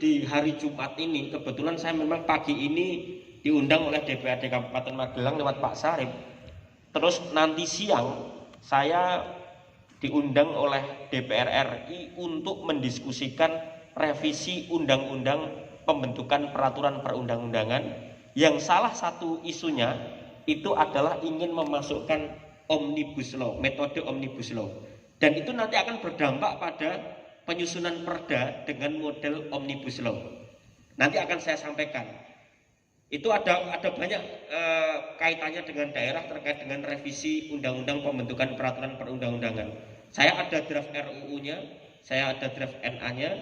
Di hari Jumat ini kebetulan saya memang pagi ini diundang oleh DPRD Kabupaten Magelang lewat Pak Sarip. Terus nanti siang saya diundang oleh DPR RI untuk mendiskusikan revisi undang-undang pembentukan peraturan perundang-undangan yang salah satu isunya itu adalah ingin memasukkan omnibus law, metode omnibus law. Dan itu nanti akan berdampak pada penyusunan perda dengan model omnibus law. Nanti akan saya sampaikan. Itu ada banyak kaitannya dengan daerah terkait dengan revisi undang-undang pembentukan peraturan perundang-undangan. Saya ada draft RUU-nya, saya ada draft NA-nya,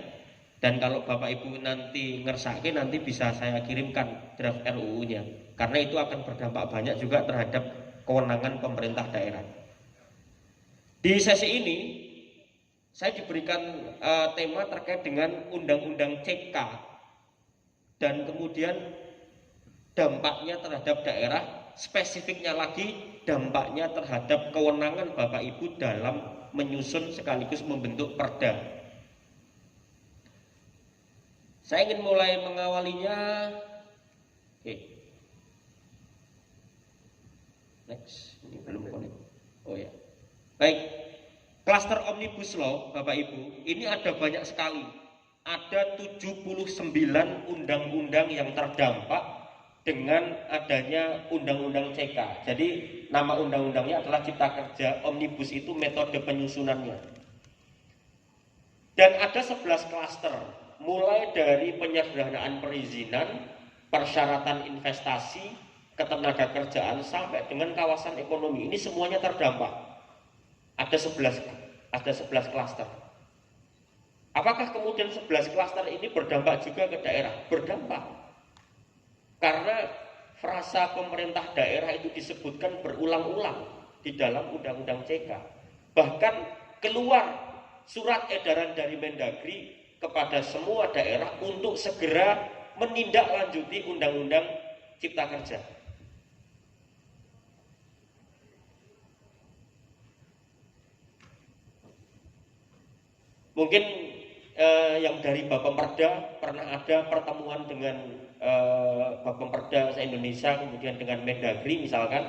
dan kalau Bapak Ibu nanti ngersake nanti bisa saya kirimkan draft RUU-nya. Karena itu akan berdampak banyak juga terhadap kewenangan pemerintah daerah. Di sesi ini saya diberikan tema terkait dengan undang-undang CK dan kemudian dampaknya terhadap daerah, spesifiknya lagi dampaknya terhadap kewenangan Bapak Ibu dalam menyusun sekaligus membentuk perda. Saya ingin mulai mengawalinya. Oke. Next, ini belum connect. Oh ya. Baik. Klaster Omnibus Law, Bapak Ibu, ini ada banyak sekali. Ada 79 undang-undang yang terdampak dengan adanya undang-undang CK. Jadi nama undang-undangnya adalah Cipta Kerja, Omnibus itu metode penyusunannya. Dan ada 11 klaster, mulai dari penyederhanaan perizinan, persyaratan investasi, ketenaga kerjaan, sampai dengan kawasan ekonomi. Ini semuanya terdampak. Ada 11 klaster. Apakah kemudian 11 klaster ini berdampak juga ke daerah? Berdampak. Karena frasa pemerintah daerah itu disebutkan berulang-ulang di dalam Undang-Undang CK. Bahkan keluar surat edaran dari Mendagri kepada semua daerah untuk segera menindaklanjuti Undang-Undang Cipta Kerja. Mungkin yang dari Bapemperda pernah ada pertemuan dengan Bapemperda se-Indonesia, kemudian dengan Mendagri misalkan.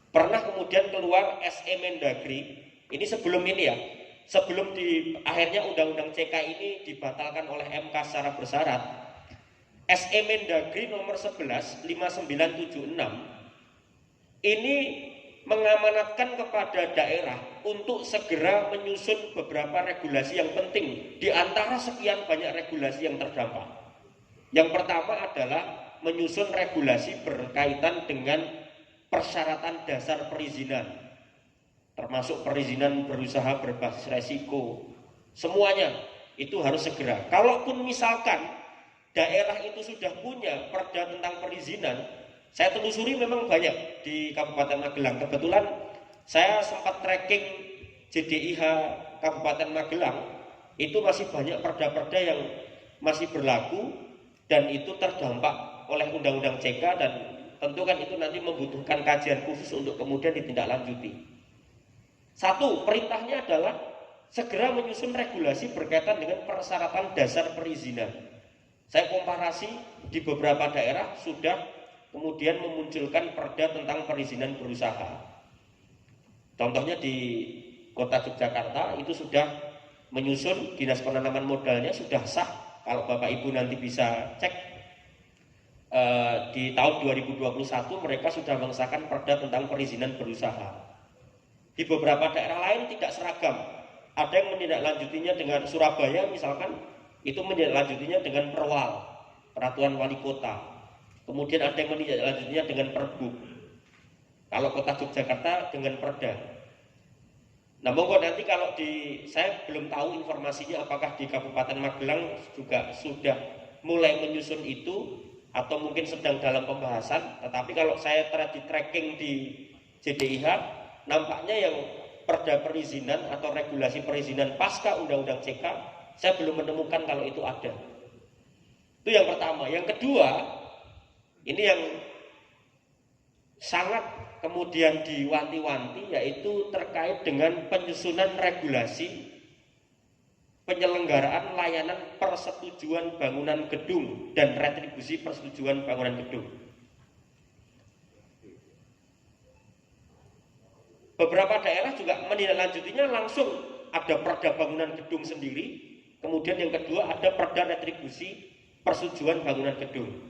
Pernah kemudian keluar SE Mendagri, ini sebelum ini ya, sebelum di akhirnya Undang-Undang CK ini dibatalkan oleh MK secara bersyarat. SE Mendagri nomor 11 5976 ini mengamanatkan kepada daerah untuk segera menyusun beberapa regulasi yang penting di antara sekian banyak regulasi yang terdampak. Yang pertama adalah menyusun regulasi berkaitan dengan persyaratan dasar perizinan, termasuk perizinan berusaha berbasis resiko. Semuanya itu harus segera. Kalaupun misalkan daerah itu sudah punya perda tentang perizinan, saya telusuri memang banyak di Kabupaten Magelang. Kebetulan saya sempat tracking JDIH Kabupaten Magelang, itu masih banyak perda-perda yang masih berlaku dan itu terdampak oleh Undang-Undang CK, dan tentu kan itu nanti membutuhkan kajian khusus untuk kemudian ditindaklanjuti. Satu, perintahnya adalah segera menyusun regulasi berkaitan dengan persyaratan dasar perizinan. Saya komparasi di beberapa daerah sudah kemudian memunculkan perda tentang perizinan berusaha. Contohnya di Kota Yogyakarta itu sudah menyusun, Dinas Penanaman Modalnya sudah sah. Kalau Bapak Ibu nanti bisa cek di tahun 2021 mereka sudah mengesahkan perda tentang perizinan berusaha. Di beberapa daerah lain tidak seragam. Ada yang menindaklanjutinya dengan Surabaya misalkan, itu menindaklanjutinya dengan perwal, peraturan wali kota. Kemudian ada yang menindaklanjutinya dengan Pergub. Kalau Kota Yogyakarta dengan perda. Nah, monggo nanti kalau saya belum tahu informasinya apakah di Kabupaten Magelang juga sudah mulai menyusun itu atau mungkin sedang dalam pembahasan. Tetapi kalau saya di tracking di JDIH, nampaknya yang perda perizinan atau regulasi perizinan pasca Undang-Undang CK, saya belum menemukan kalau itu ada. Itu yang pertama. Yang kedua, ini yang sangat kemudian diwanti-wanti, yaitu terkait dengan penyusunan regulasi penyelenggaraan layanan persetujuan bangunan gedung dan retribusi persetujuan bangunan gedung. Beberapa daerah juga menindaklanjutinya langsung ada perda bangunan gedung sendiri, kemudian yang kedua ada perda retribusi persetujuan bangunan gedung.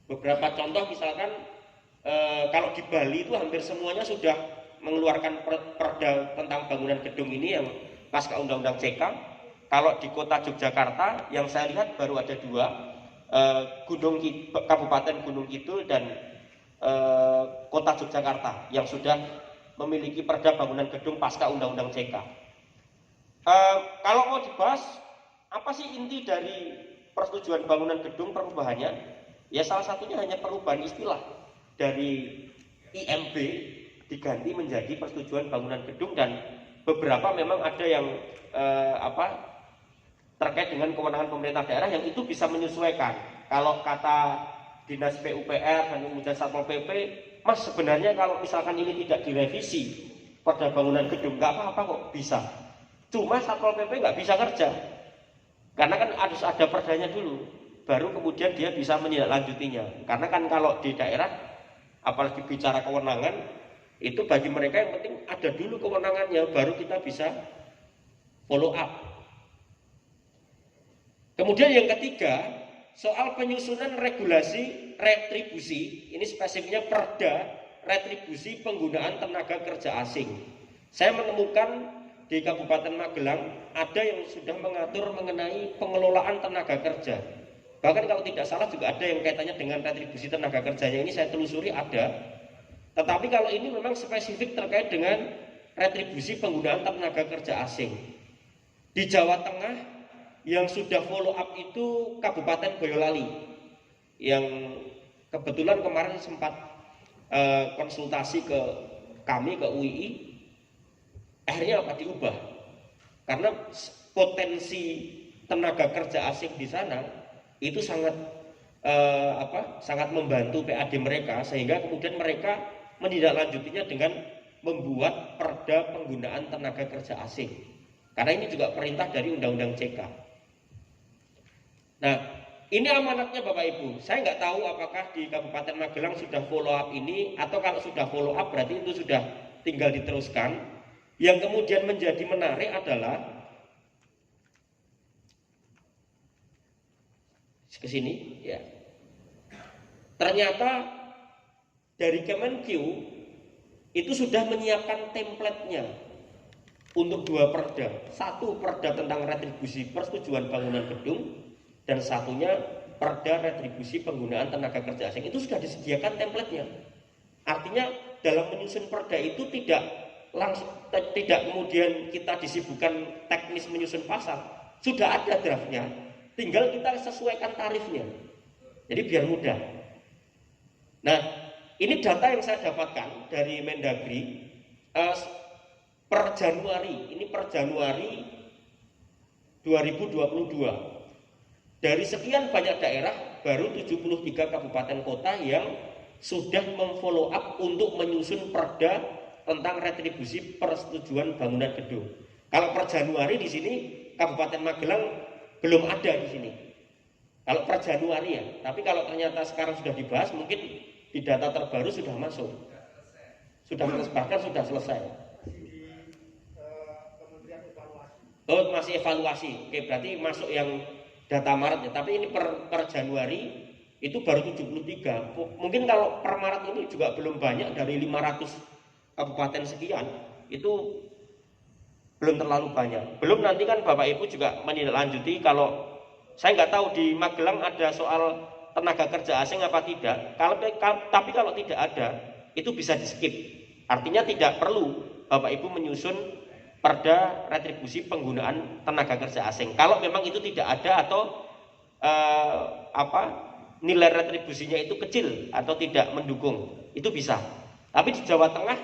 Beberapa contoh misalkan kalau di Bali itu hampir semuanya sudah mengeluarkan perda tentang bangunan gedung ini yang pasca Undang-Undang CK. Kalau di kota Yogyakarta yang saya lihat baru ada 2, Kabupaten Gunung Kidul dan kota Yogyakarta yang sudah memiliki perda bangunan gedung pasca Undang-Undang CK. Kalau mau dibahas, apa sih inti dari persetujuan bangunan gedung perubahannya? Ya salah satunya hanya perubahan istilah dari IMB diganti menjadi persetujuan bangunan gedung, dan beberapa memang ada yang terkait dengan kewenangan pemerintah daerah yang itu bisa menyesuaikan. Kalau kata Dinas PUPR dan kemudian Satpol PP, Mas sebenarnya kalau misalkan ini tidak direvisi perda bangunan gedung nggak apa-apa kok, bisa. Cuma Satpol PP nggak bisa kerja karena kan harus ada perdanya dulu, baru kemudian dia bisa menindaklanjutinya. Karena kan kalau di daerah, apalagi bicara kewenangan, itu bagi mereka yang penting ada dulu kewenangannya, baru kita bisa follow up. Kemudian yang ketiga, soal penyusunan regulasi retribusi, ini spesifiknya perda retribusi penggunaan tenaga kerja asing. Saya menemukan di Kabupaten Magelang ada yang sudah mengatur mengenai pengelolaan tenaga kerja. Bahkan kalau tidak salah juga ada yang kaitannya dengan retribusi tenaga kerjanya, ini saya telusuri ada. Tetapi kalau ini memang spesifik terkait dengan retribusi penggunaan tenaga kerja asing. Di Jawa Tengah yang sudah follow up itu Kabupaten Boyolali, yang kebetulan kemarin sempat konsultasi ke kami, ke UII. Akhirnya apa, diubah karena potensi tenaga kerja asing di sana itu sangat sangat membantu PAD mereka, sehingga kemudian mereka menindaklanjutinya dengan membuat perda penggunaan tenaga kerja asing, karena ini juga perintah dari Undang-Undang CK. Nah, ini amanatnya Bapak Ibu. Saya nggak tahu apakah di Kabupaten Magelang sudah follow up ini, atau kalau sudah follow up berarti itu sudah tinggal diteruskan. Yang kemudian menjadi menarik adalah ke sini ya. Ternyata dari Kemenq itu sudah menyiapkan template-nya untuk 2 perda. 1 perda tentang retribusi persetujuan bangunan gedung, dan satunya perda retribusi penggunaan tenaga kerja asing. Itu sudah disediakan template-nya. Artinya dalam menyusun perda itu tidak kemudian kita disibukkan teknis menyusun pasal, sudah ada draftnya, tinggal kita sesuaikan tarifnya. Jadi biar mudah. Nah, ini data yang saya dapatkan dari Mendagri per Januari 2022. Dari sekian banyak daerah, baru 73 kabupaten kota yang sudah memfollow up untuk menyusun perda tentang retribusi persetujuan bangunan gedung. Kalau per Januari di sini Kabupaten Magelang belum ada di sini. Kalau per Januari ya, tapi kalau ternyata sekarang sudah dibahas, mungkin di data terbaru sudah masuk. Bahkan sudah selesai. Oh, masih evaluasi. Oke, berarti masuk yang data Maret ya, tapi ini per Januari itu baru 73. Mungkin kalau per Maret ini juga belum banyak, dari 500 kabupaten sekian, itu belum terlalu banyak. Belum nanti kan Bapak Ibu juga menindaklanjuti, kalau saya nggak tahu di Magelang ada soal tenaga kerja asing apa tidak. Tapi kalau tidak ada, itu bisa di skip. Artinya tidak perlu Bapak Ibu menyusun perda retribusi penggunaan tenaga kerja asing. Kalau memang itu tidak ada, atau nilai retribusinya itu kecil atau tidak mendukung, itu bisa. Tapi di Jawa Tengah,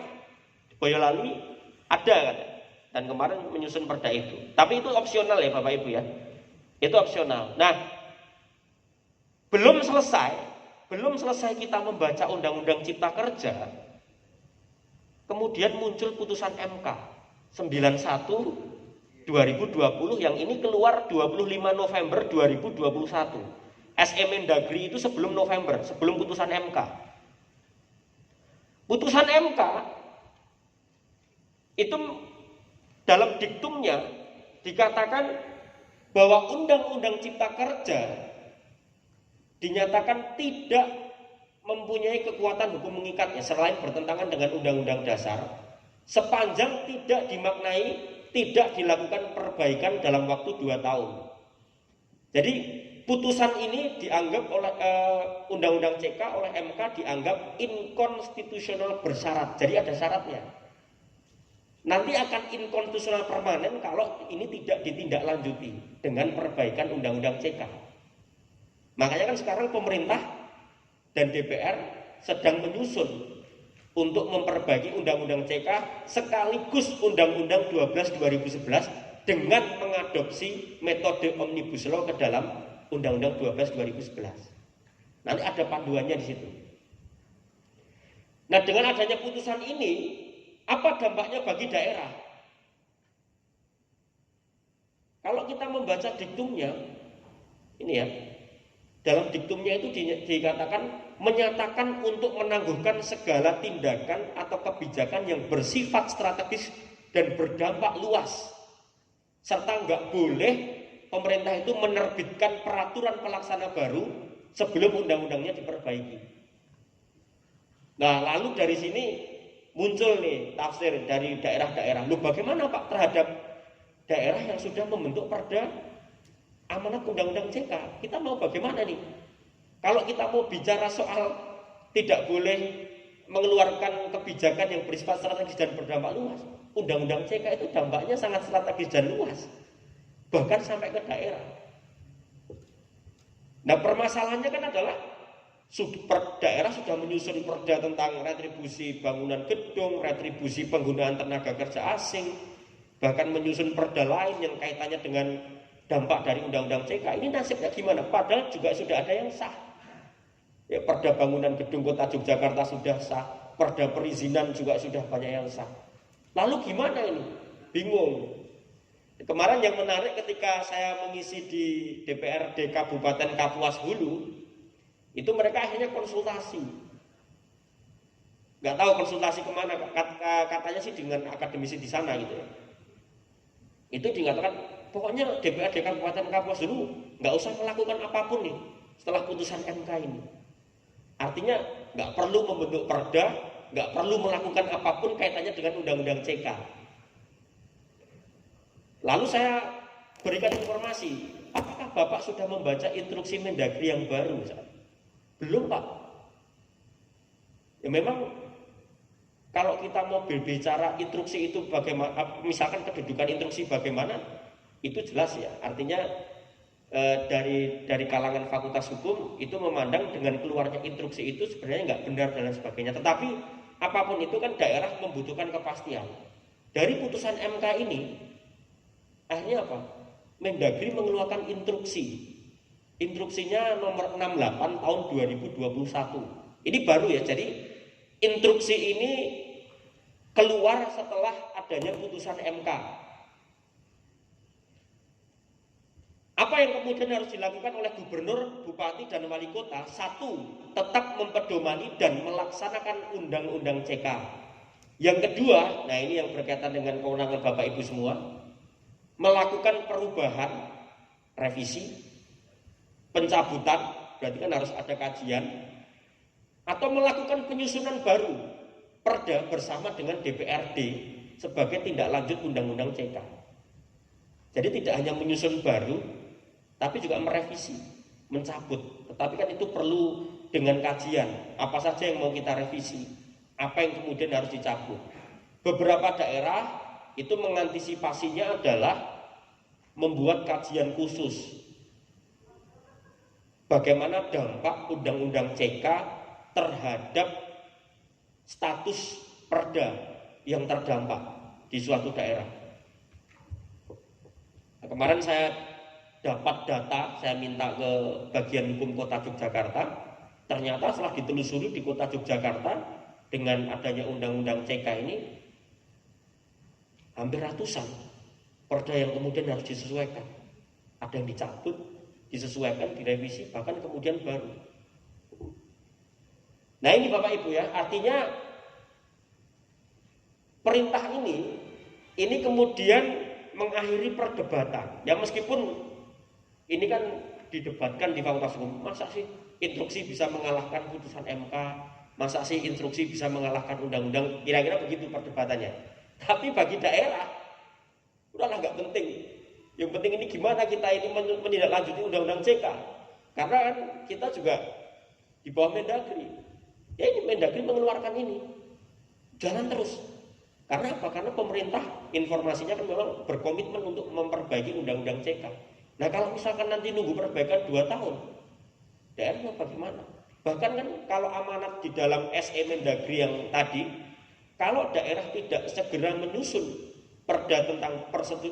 Boyolali ada, dan kemarin menyusun perda itu. Tapi itu opsional ya Bapak Ibu ya. Itu opsional. Nah, belum selesai kita membaca Undang-Undang Cipta Kerja, kemudian muncul putusan MK 91 2020, yang ini keluar 25 November 2021. SE Mendagri itu sebelum November, sebelum putusan MK. Putusan MK itu dalam diktumnya dikatakan bahwa Undang-Undang Cipta Kerja dinyatakan tidak mempunyai kekuatan hukum mengikatnya selain bertentangan dengan Undang-Undang Dasar, sepanjang tidak dimaknai tidak dilakukan perbaikan dalam waktu 2 tahun. Jadi putusan ini dianggap oleh Undang-Undang CK oleh MK dianggap inkonstitusional bersyarat. Jadi ada syaratnya. Nanti akan inkonstitusional permanen kalau ini tidak ditindaklanjuti dengan perbaikan Undang-Undang CK. Makanya kan sekarang pemerintah dan DPR sedang menyusun untuk memperbaiki Undang-Undang CK sekaligus Undang-Undang 12 2011 dengan mengadopsi metode Omnibus Law ke dalam Undang-Undang 12 2011. Nanti ada panduannya di situ. Nah, dengan adanya putusan ini, apa dampaknya bagi daerah? Kalau kita membaca diktumnya, ini ya, dalam diktumnya itu dikatakan menyatakan untuk menangguhkan segala tindakan atau kebijakan yang bersifat strategis dan berdampak luas, serta nggak boleh pemerintah itu menerbitkan peraturan pelaksana baru sebelum undang-undangnya diperbaiki. Nah, lalu dari sini muncul nih tafsir dari daerah-daerah. Loh, bagaimana Pak terhadap daerah yang sudah membentuk perda amanat Undang-Undang CK? Kita mau bagaimana nih? Kalau kita mau bicara soal tidak boleh mengeluarkan kebijakan yang bersifat strategis dan berdampak luas, Undang-Undang CK itu dampaknya sangat strategis dan luas, bahkan sampai ke daerah. Nah, permasalahannya kan adalah daerah sudah menyusun perda tentang retribusi bangunan gedung, retribusi penggunaan tenaga kerja asing, bahkan menyusun perda lain yang kaitannya dengan dampak dari Undang-Undang CK. Ini nasibnya gimana? Padahal juga sudah ada yang sah. Ya, perda bangunan gedung Kota Yogyakarta sudah sah, perda perizinan juga sudah banyak yang sah. Lalu gimana ini? Bingung. Kemarin yang menarik ketika saya mengisi di DPRD Kabupaten Kapuas Hulu, itu mereka akhirnya konsultasi. Nggak tahu konsultasi kemana, katanya sih dengan akademisi di sana gitu ya. Itu dikatakan, pokoknya DPRD Kabupaten Kapuas Hulu nggak usah melakukan apapun nih setelah putusan MK ini. Artinya nggak perlu membentuk perda, nggak perlu melakukan apapun kaitannya dengan Undang-Undang CK. Lalu saya berikan informasi, apakah Bapak sudah membaca instruksi Mendagri yang baru? Belum, Pak. Ya memang kalau kita mau berbicara instruksi itu bagaimana, misalkan kedudukan instruksi bagaimana, itu jelas ya. Artinya dari kalangan fakultas hukum itu memandang dengan keluarnya instruksi itu sebenarnya nggak benar dan lain sebagainya. Tetapi apapun itu kan daerah membutuhkan kepastian. Dari putusan MK ini akhirnya apa? Mendagri mengeluarkan instruksi. Instruksinya nomor 68 tahun 2021. Ini baru ya. Jadi instruksi ini keluar setelah adanya putusan MK. Apa yang kemudian harus dilakukan oleh gubernur, bupati, dan wali kota? 1. Tetap mempedomani dan melaksanakan Undang-Undang CK. Yang kedua, nah ini yang berkaitan dengan kewenangan Bapak Ibu semua, melakukan perubahan, revisi, pencabutan, berarti kan harus ada kajian, atau melakukan penyusunan baru, perda bersama dengan DPRD sebagai tindak lanjut Undang-Undang CK. Jadi tidak hanya menyusun baru, tapi juga merevisi, mencabut. Tetapi kan itu perlu dengan kajian, apa saja yang mau kita revisi, apa yang kemudian harus dicabut. Beberapa daerah itu mengantisipasinya adalah membuat kajian khusus bagaimana dampak Undang-Undang CK terhadap status perda yang terdampak di suatu daerah. Nah, kemarin saya dapat data, saya minta ke bagian hukum Kota Yogyakarta. Ternyata setelah ditelusuri di Kota Yogyakarta dengan adanya Undang-Undang CK ini hampir ratusan Perda yang kemudian harus disesuaikan. Ada yang dicabut, disesuaikan, direvisi, bahkan kemudian baru. Nah ini Bapak Ibu ya, artinya perintah ini kemudian mengakhiri perdebatan. Ya meskipun ini kan didebatkan di Fakultas Hukum, masa sih instruksi bisa mengalahkan putusan MK, masa sih instruksi bisa mengalahkan undang-undang, kira-kira begitu perdebatannya. Tapi bagi daerah, udahlah nggak penting. Yang penting ini gimana kita ini menindaklanjuti undang-undang CK. Karena kan kita juga di bawah Mendagri. Ya ini Mendagri mengeluarkan ini. Jalan terus. Karena apa? Karena pemerintah informasinya kan memang berkomitmen untuk memperbaiki undang-undang CK. Nah kalau misalkan nanti nunggu perbaikan 2 tahun, daerah bagaimana? Bahkan kan kalau amanat di dalam SE Mendagri yang tadi, kalau daerah tidak segera menyusun perda tentang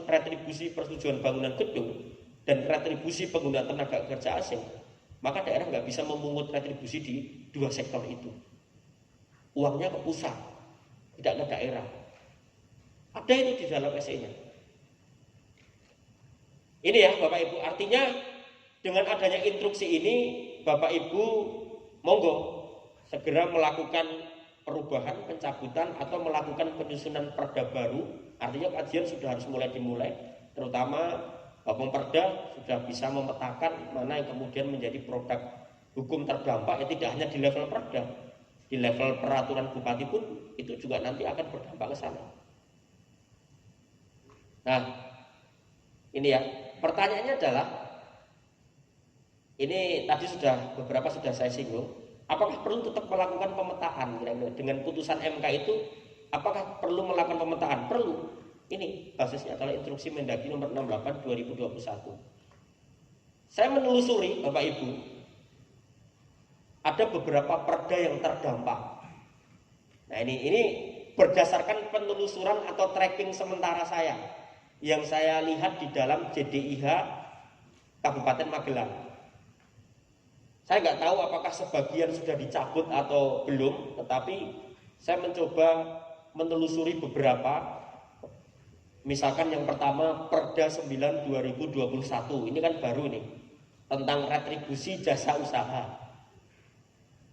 retribusi persetujuan bangunan gedung dan retribusi penggunaan tenaga kerja asing, maka daerah nggak bisa memungut retribusi di 2 sektor itu. Uangnya ke pusat, tidak ke daerah. Ada ini di dalam SE-nya. Ini ya Bapak Ibu, artinya dengan adanya instruksi ini Bapak Ibu monggo segera melakukan perubahan, pencabutan atau melakukan penyusunan perda baru. Artinya kajian sudah harus dimulai, terutama Pemperda sudah bisa memetakan mana yang kemudian menjadi produk hukum terdampak, ya tidak hanya di level perda, di level peraturan bupati pun itu juga nanti akan berdampak ke sana. Nah, ini ya, pertanyaannya adalah, ini tadi beberapa sudah saya singgung, apakah perlu tetap melakukan pemetaan kira-kira dengan putusan MK itu? Apakah perlu melakukan pemetaan? Perlu. Ini basisnya adalah instruksi Mendagri nomor 68 2021. Saya menelusuri Bapak Ibu, ada beberapa perda yang terdampak. Nah ini berdasarkan penelusuran atau tracking sementara saya yang saya lihat di dalam JDIH Kabupaten Magelang. Saya nggak tahu apakah sebagian sudah dicabut atau belum, tetapi saya mencoba menelusuri beberapa. Misalkan yang pertama Perda 9 2021, ini kan baru nih, tentang retribusi jasa usaha.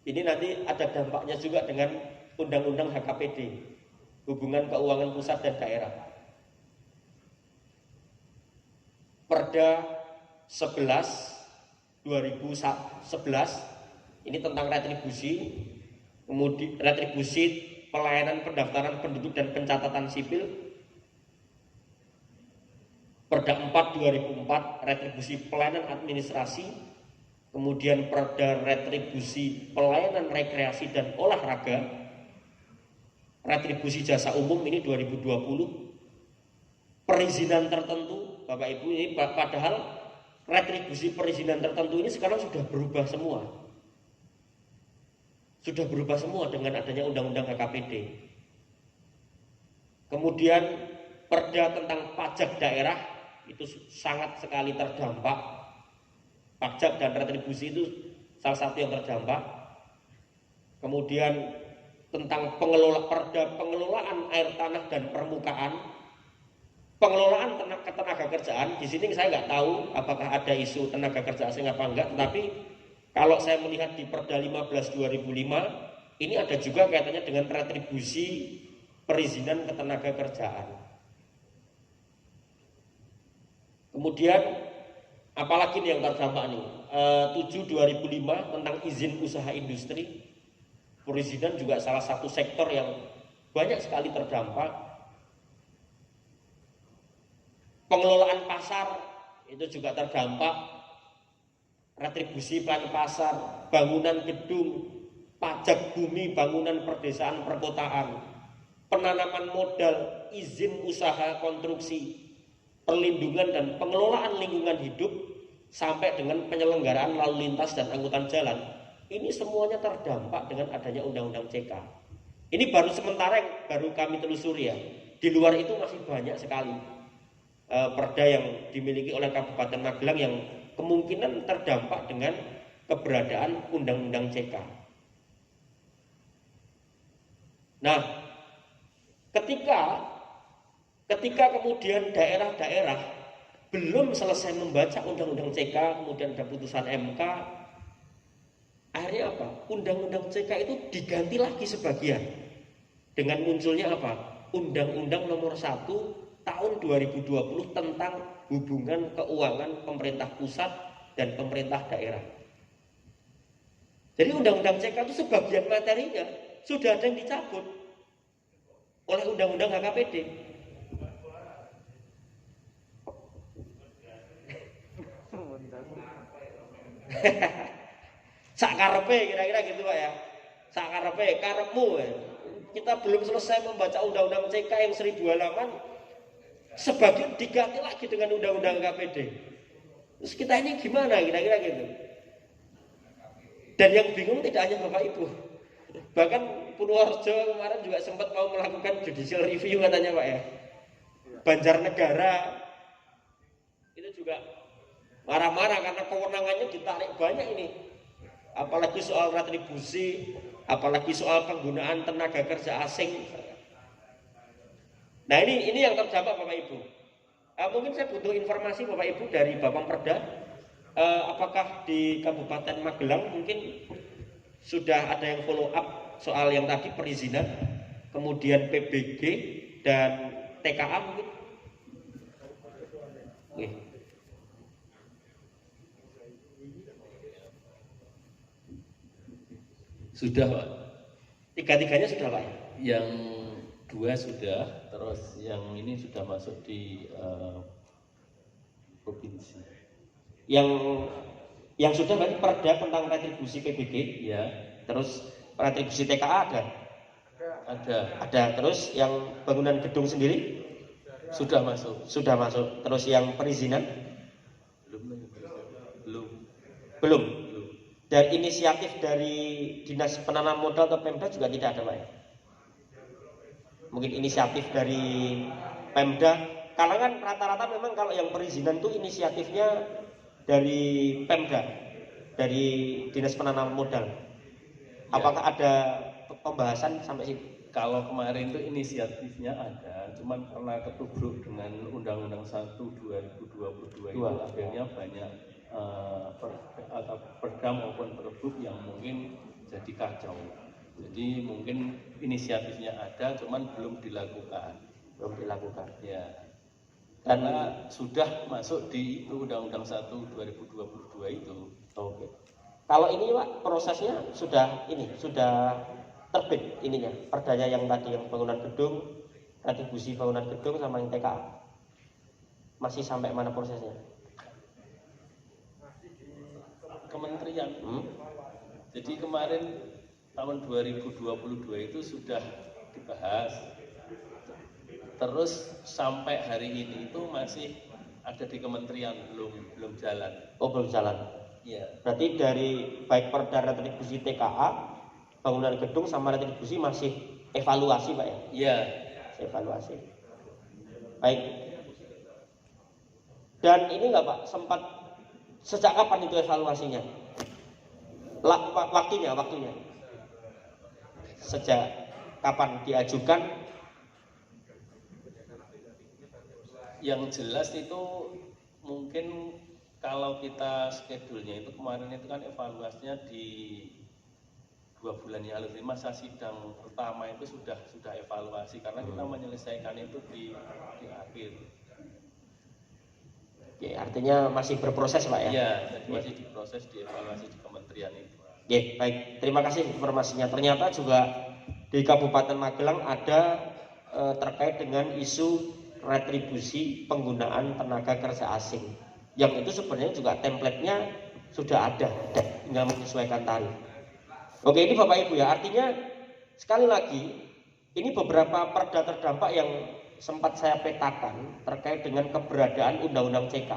Ini nanti ada dampaknya juga dengan Undang-Undang HKPD, hubungan keuangan pusat dan daerah. Perda 11 2011 ini tentang retribusi, kemudian retribusi pelayanan pendaftaran penduduk dan pencatatan sipil. Perda 4 2004 retribusi pelayanan administrasi, kemudian Perda retribusi pelayanan rekreasi dan olahraga, retribusi jasa umum ini 2020, perizinan tertentu. Bapak Ibu, ini padahal retribusi perizinan tertentu ini sekarang sudah berubah semua. Sudah berubah semua dengan adanya Undang-Undang HKPD. Kemudian perda tentang pajak daerah itu sangat sekali terdampak. Pajak dan retribusi itu salah satu yang terdampak. Kemudian tentang perda pengelolaan air tanah dan permukaan. Pengelolaan tenaga kerjaan, di sini saya nggak tahu apakah ada isu tenaga kerja asing apa enggak, tetapi kalau saya melihat di Perda 15 2005, ini ada juga kaitannya dengan retribusi perizinan ketenaga kerjaan. Kemudian apalagi nih yang terdampak nih, 7 2005 tentang izin usaha industri, perizinan juga salah satu sektor yang banyak sekali terdampak. Pengelolaan pasar itu juga terdampak, retribusi pelayanan pasar, bangunan gedung, pajak bumi, bangunan perdesaan perkotaan, penanaman modal, izin usaha konstruksi, perlindungan dan pengelolaan lingkungan hidup, sampai dengan penyelenggaraan lalu lintas dan angkutan jalan. Ini semuanya terdampak dengan adanya Undang-Undang CK. Ini baru sementara yang baru kami telusuri ya. Di luar itu masih banyak sekali perda yang dimiliki oleh Kabupaten Magelang yang kemungkinan terdampak dengan keberadaan Undang-Undang CK. Nah, ketika Ketika kemudian daerah-daerah belum selesai membaca undang-undang CK, kemudian ada putusan MK, akhirnya apa? Undang-undang CK itu diganti lagi sebagian dengan munculnya apa? Undang-undang nomor 1 tahun 2020 tentang hubungan keuangan pemerintah pusat dan pemerintah daerah. Jadi undang-undang CK itu sebagian materinya sudah ada yang dicabut oleh undang-undang HKPD. Sakarepe kira-kira gitu Pak ya. Sakarepe, karepmu ya. Kita belum selesai membaca undang-undang CK yang 1000 halaman, sebagian diganti lagi dengan undang-undang KPD. Terus kita ini gimana kira-kira gitu. Dan yang bingung tidak hanya Bapak Ibu. Bahkan Purworejo kemarin juga sempat mau melakukan judicial review katanya Pak ya. Banjarnegara itu juga marah-marah karena kewenangannya ditarik banyak ini. Apalagi soal retribusi, apalagi soal penggunaan tenaga kerja asing. Nah ini yang terdampak Bapak Ibu. Mungkin saya butuh informasi Bapak Ibu dari Bapemperda. Apakah di Kabupaten Magelang mungkin sudah ada yang follow up soal yang tadi perizinan, kemudian PBG dan TKA mungkin? Oke. Sudah Pak. Tiga-tiganya sudah Pak? Yang 2 sudah, terus yang ini sudah masuk di provinsi. Yang sudah berarti perda tentang retribusi PBG, ya. Terus retribusi TKA ada? Ada. Terus yang bangunan gedung sendiri? Sudah masuk. Sudah masuk. Terus yang perizinan? Belum. Dan inisiatif dari Dinas Penanaman Modal atau Pemda juga tidak ada Pak ya? Mungkin inisiatif dari Pemda. Karena kan rata-rata memang kalau yang perizinan itu inisiatifnya dari Pemda, dari Dinas Penanaman Modal. Apakah ada pembahasan sampai situ? Kalau kemarin itu inisiatifnya ada, cuman karena ketubruk dengan Undang-Undang 1 2022 itu akhirnya banyak atau perda maupun perbuk yang mungkin jadi kacau. Jadi mungkin inisiatifnya ada, cuman belum dilakukan. Ya. Karena sudah masuk di itu Undang-Undang 1 2022 itu. Oke. Kalau ini Pak prosesnya sudah terbit ininya, perdanya yang tadi yang bangunan gedung, retribusi bangunan gedung sama yang TKA. Masih sampai mana prosesnya? Kementerian. Jadi kemarin tahun 2022 itu sudah dibahas. Terus sampai hari ini itu masih ada di kementerian, belum jalan. Oh, belum jalan. Iya. Berarti dari baik perda retribusi TKA, bangunan gedung sama retribusi masih evaluasi Pak ya? Iya. Evaluasi. Baik. Dan ini enggak Pak, sempat sejak kapan itu evaluasinya? Waktunya. Sejak kapan diajukan? Yang jelas itu mungkin kalau kita schedule-nya itu kemarin itu kan evaluasinya di 2 bulan yang lalu. Masa sidang pertama itu sudah evaluasi karena kita menyelesaikan itu di akhir. Oke, artinya masih berproses Pak ya? Iya, jadi masih diproses, dievaluasi di kementerian itu. Oke, baik. Terima kasih informasinya. Ternyata juga di Kabupaten Magelang ada terkait dengan isu retribusi penggunaan tenaga kerja asing. Yang itu sebenarnya juga template-nya sudah ada, tinggal menyesuaikan tarif. Oke, ini Bapak Ibu ya, artinya sekali lagi ini beberapa perda terdampak yang sempat saya petakan terkait dengan keberadaan Undang-Undang CK.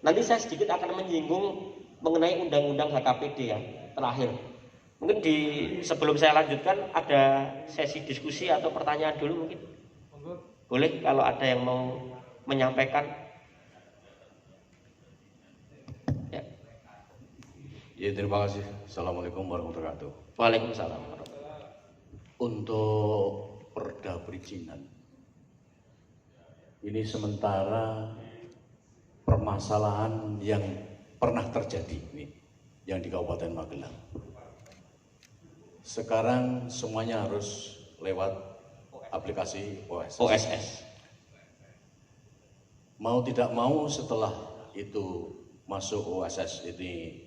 Nanti saya sedikit akan menyinggung mengenai Undang-Undang HKPD ya, terakhir. Mungkin sebelum saya lanjutkan ada sesi diskusi atau pertanyaan dulu mungkin. Boleh kalau ada yang mau menyampaikan. Ya. Ya, terima kasih. Assalamualaikum warahmatullahi wabarakatuh. Waalaikumsalam. Untuk perda perizinan ini sementara permasalahan yang pernah terjadi ini, yang di Kabupaten Magelang. Sekarang semuanya harus lewat aplikasi OSS. Mau tidak mau setelah itu masuk OSS ini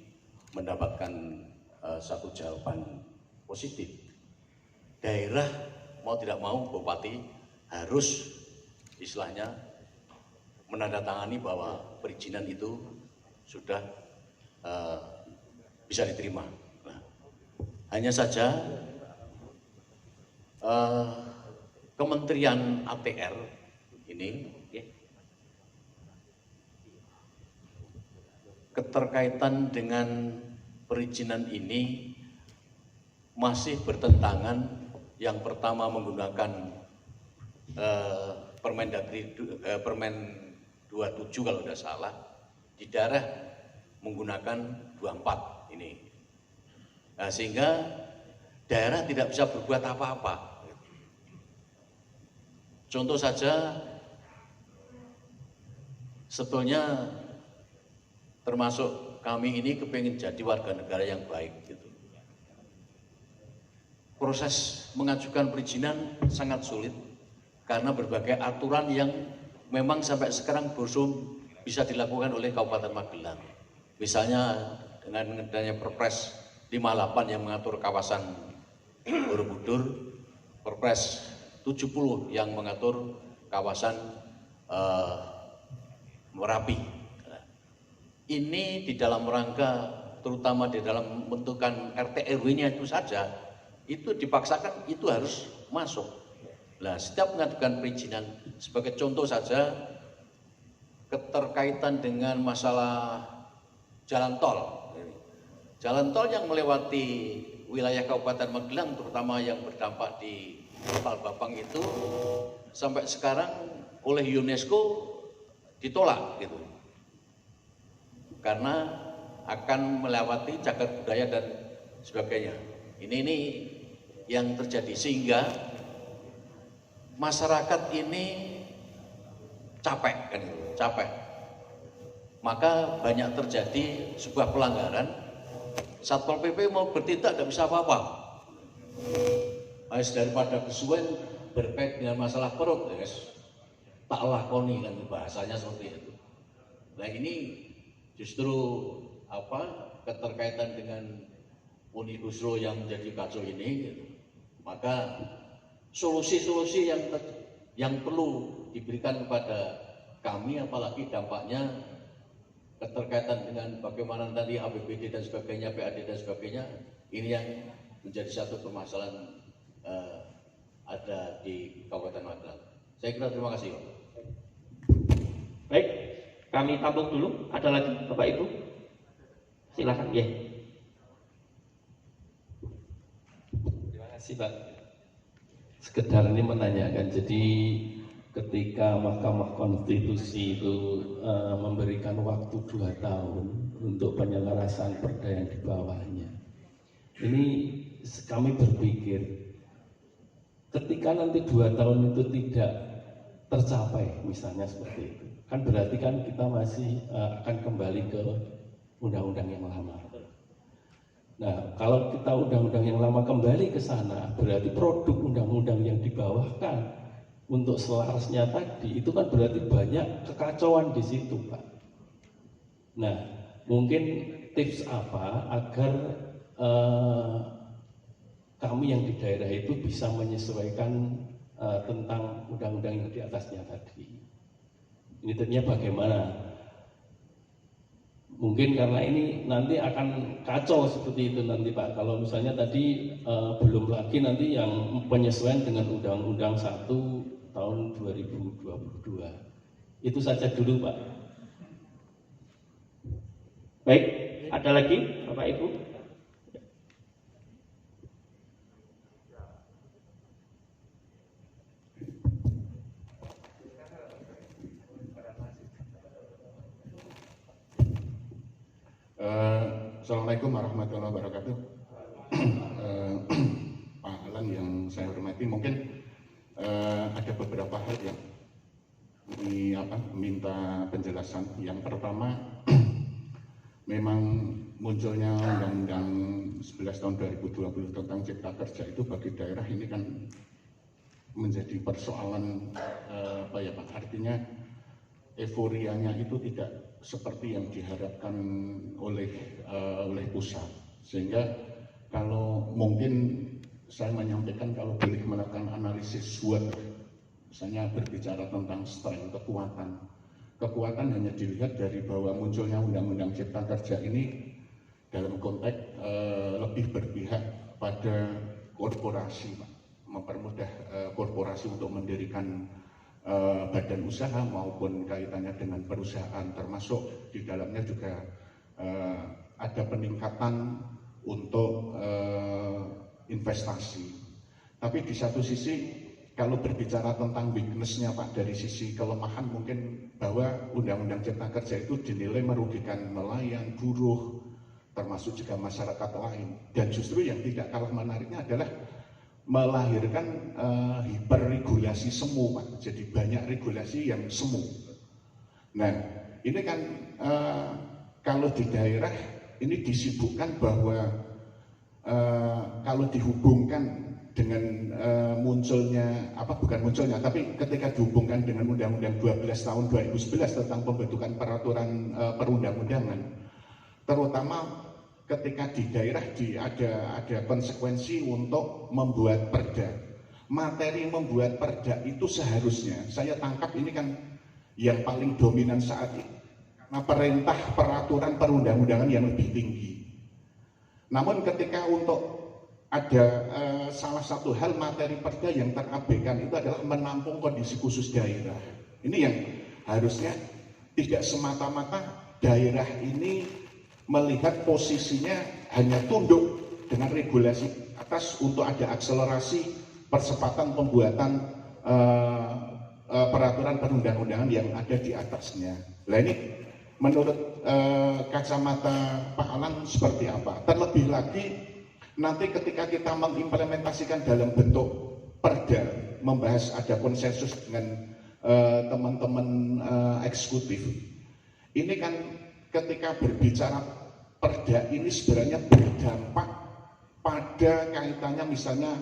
mendapatkan satu jawaban positif, daerah mau tidak mau bupati harus istilahnya menandatangani bahwa perizinan itu sudah bisa diterima. Nah, hanya saja Kementerian ATR ini keterkaitan dengan perizinan ini masih bertentangan. Yang pertama menggunakan Permen 27 kalau tidak salah, di daerah menggunakan 24 ini. Nah, sehingga daerah tidak bisa berbuat apa-apa. Contoh saja, sebetulnya termasuk kami ini kepingin jadi warga negara yang baik gitu. Proses mengajukan perizinan sangat sulit karena berbagai aturan yang memang sampai sekarang belum bisa dilakukan oleh Kabupaten Magelang. Misalnya dengan adanya Perpres 58 yang mengatur kawasan Borobudur, Perpres 70 yang mengatur kawasan Merapi. Ini di dalam rangka terutama di dalam bentukan RT RW-nya itu saja, itu dipaksakan itu harus masuk. Nah, setiap mengajukan perizinan, sebagai contoh saja, keterkaitan dengan masalah jalan tol. Jalan tol yang melewati wilayah Kabupaten Magelang, terutama yang berdampak di Palbabang itu, sampai sekarang oleh UNESCO ditolak gitu. Karena akan melewati cagar budaya dan sebagainya. Ini yang terjadi, sehingga masyarakat ini capek kan, capek. Maka banyak terjadi sebuah pelanggaran, Satpol PP mau bertindak tidak bisa apa-apa. Daripada kesuwen berkait dengan masalah perut, guys, tak lakoni kan, bahasanya seperti itu. Nah, ini justru keterkaitan dengan Omnibus Law yang menjadi kacau ini gitu. Maka solusi-solusi yang perlu diberikan kepada kami, apalagi dampaknya keterkaitan dengan bagaimana tadi APBD dan sebagainya, PAD dan sebagainya, ini yang menjadi satu permasalahan ada di Kabupaten Magelang. Saya kira terima kasih. Baik, kami tampung dulu. Ada lagi Bapak Ibu? Silakan ya. Terima kasih Pak. Sekedar ini menanyakan, jadi ketika Mahkamah Konstitusi itu memberikan waktu 2 tahun untuk penyelesaian perda yang di bawahnya, ini kami berpikir ketika nanti 2 tahun itu tidak tercapai, misalnya seperti itu, kan berarti kan kita masih akan kembali ke undang-undang yang lama. Nah, kalau kita undang-undang yang lama kembali ke sana, berarti produk undang-undang yang dibawahkan untuk selarasnya tadi itu kan berarti banyak kekacauan di situ, Pak. Nah, mungkin tips apa agar kami yang di daerah itu bisa menyesuaikan tentang undang-undang yang di atasnya tadi. Ini tentunya bagaimana? Mungkin karena ini nanti akan kacau seperti itu nanti Pak. Kalau misalnya tadi belum lagi nanti yang penyesuaian dengan Undang-Undang 1 tahun 2022. Itu saja dulu Pak. Baik, ada lagi Bapak Ibu? Assalamualaikum warahmatullahi wabarakatuh. Pak Alan yang saya hormati, mungkin ada beberapa hal yang minta penjelasan. Yang pertama, memang munculnya Undang-Undang 11 tahun 2020 tentang Cipta Kerja itu bagi daerah ini kan menjadi persoalan artinya euforianya itu tidak seperti yang diharapkan oleh pusat, sehingga kalau mungkin saya menyampaikan kalau boleh melakukan analisis SWOT, misalnya berbicara tentang strength, kekuatan hanya dilihat dari bahwa munculnya Undang-Undang Cipta Kerja ini dalam konteks lebih berpihak pada korporasi, Pak. Mempermudah korporasi untuk mendirikan badan usaha maupun kaitannya dengan perusahaan, termasuk di dalamnya juga ada peningkatan untuk investasi. Tapi di satu sisi kalau berbicara tentang weakness-nya Pak, dari sisi kelemahan mungkin bahwa Undang-Undang Cipta Kerja itu dinilai merugikan nelayan, buruh, termasuk juga masyarakat lain. Dan justru yang tidak kalah menariknya adalah melahirkan hiperregulasi semu, Pak. Jadi banyak regulasi yang semu. Nah, ini kan kalau di daerah ini disibukkan bahwa kalau dihubungkan dengan tapi ketika dihubungkan dengan Undang-Undang 12 tahun 2011 tentang pembentukan peraturan perundang-undangan, terutama ketika di daerah ada konsekuensi untuk membuat perda. Materi membuat perda itu seharusnya saya tangkap ini kan yang paling dominan saat ini karena perintah peraturan perundang-undangan yang lebih tinggi. Namun ketika untuk ada salah satu hal materi perda yang terabaikan itu adalah menampung kondisi khusus daerah. Ini yang harusnya tidak semata-mata daerah ini melihat posisinya hanya tunduk dengan regulasi atas untuk ada akselerasi percepatan pembuatan peraturan perundang-undangan yang ada di atasnya. Nah ini menurut kacamata Pak Alan seperti apa? Terlebih lagi nanti ketika kita mengimplementasikan dalam bentuk perda, membahas ada konsensus dengan teman-teman eksekutif, ini kan ketika berbicara perda ini sebenarnya berdampak pada kaitannya misalnya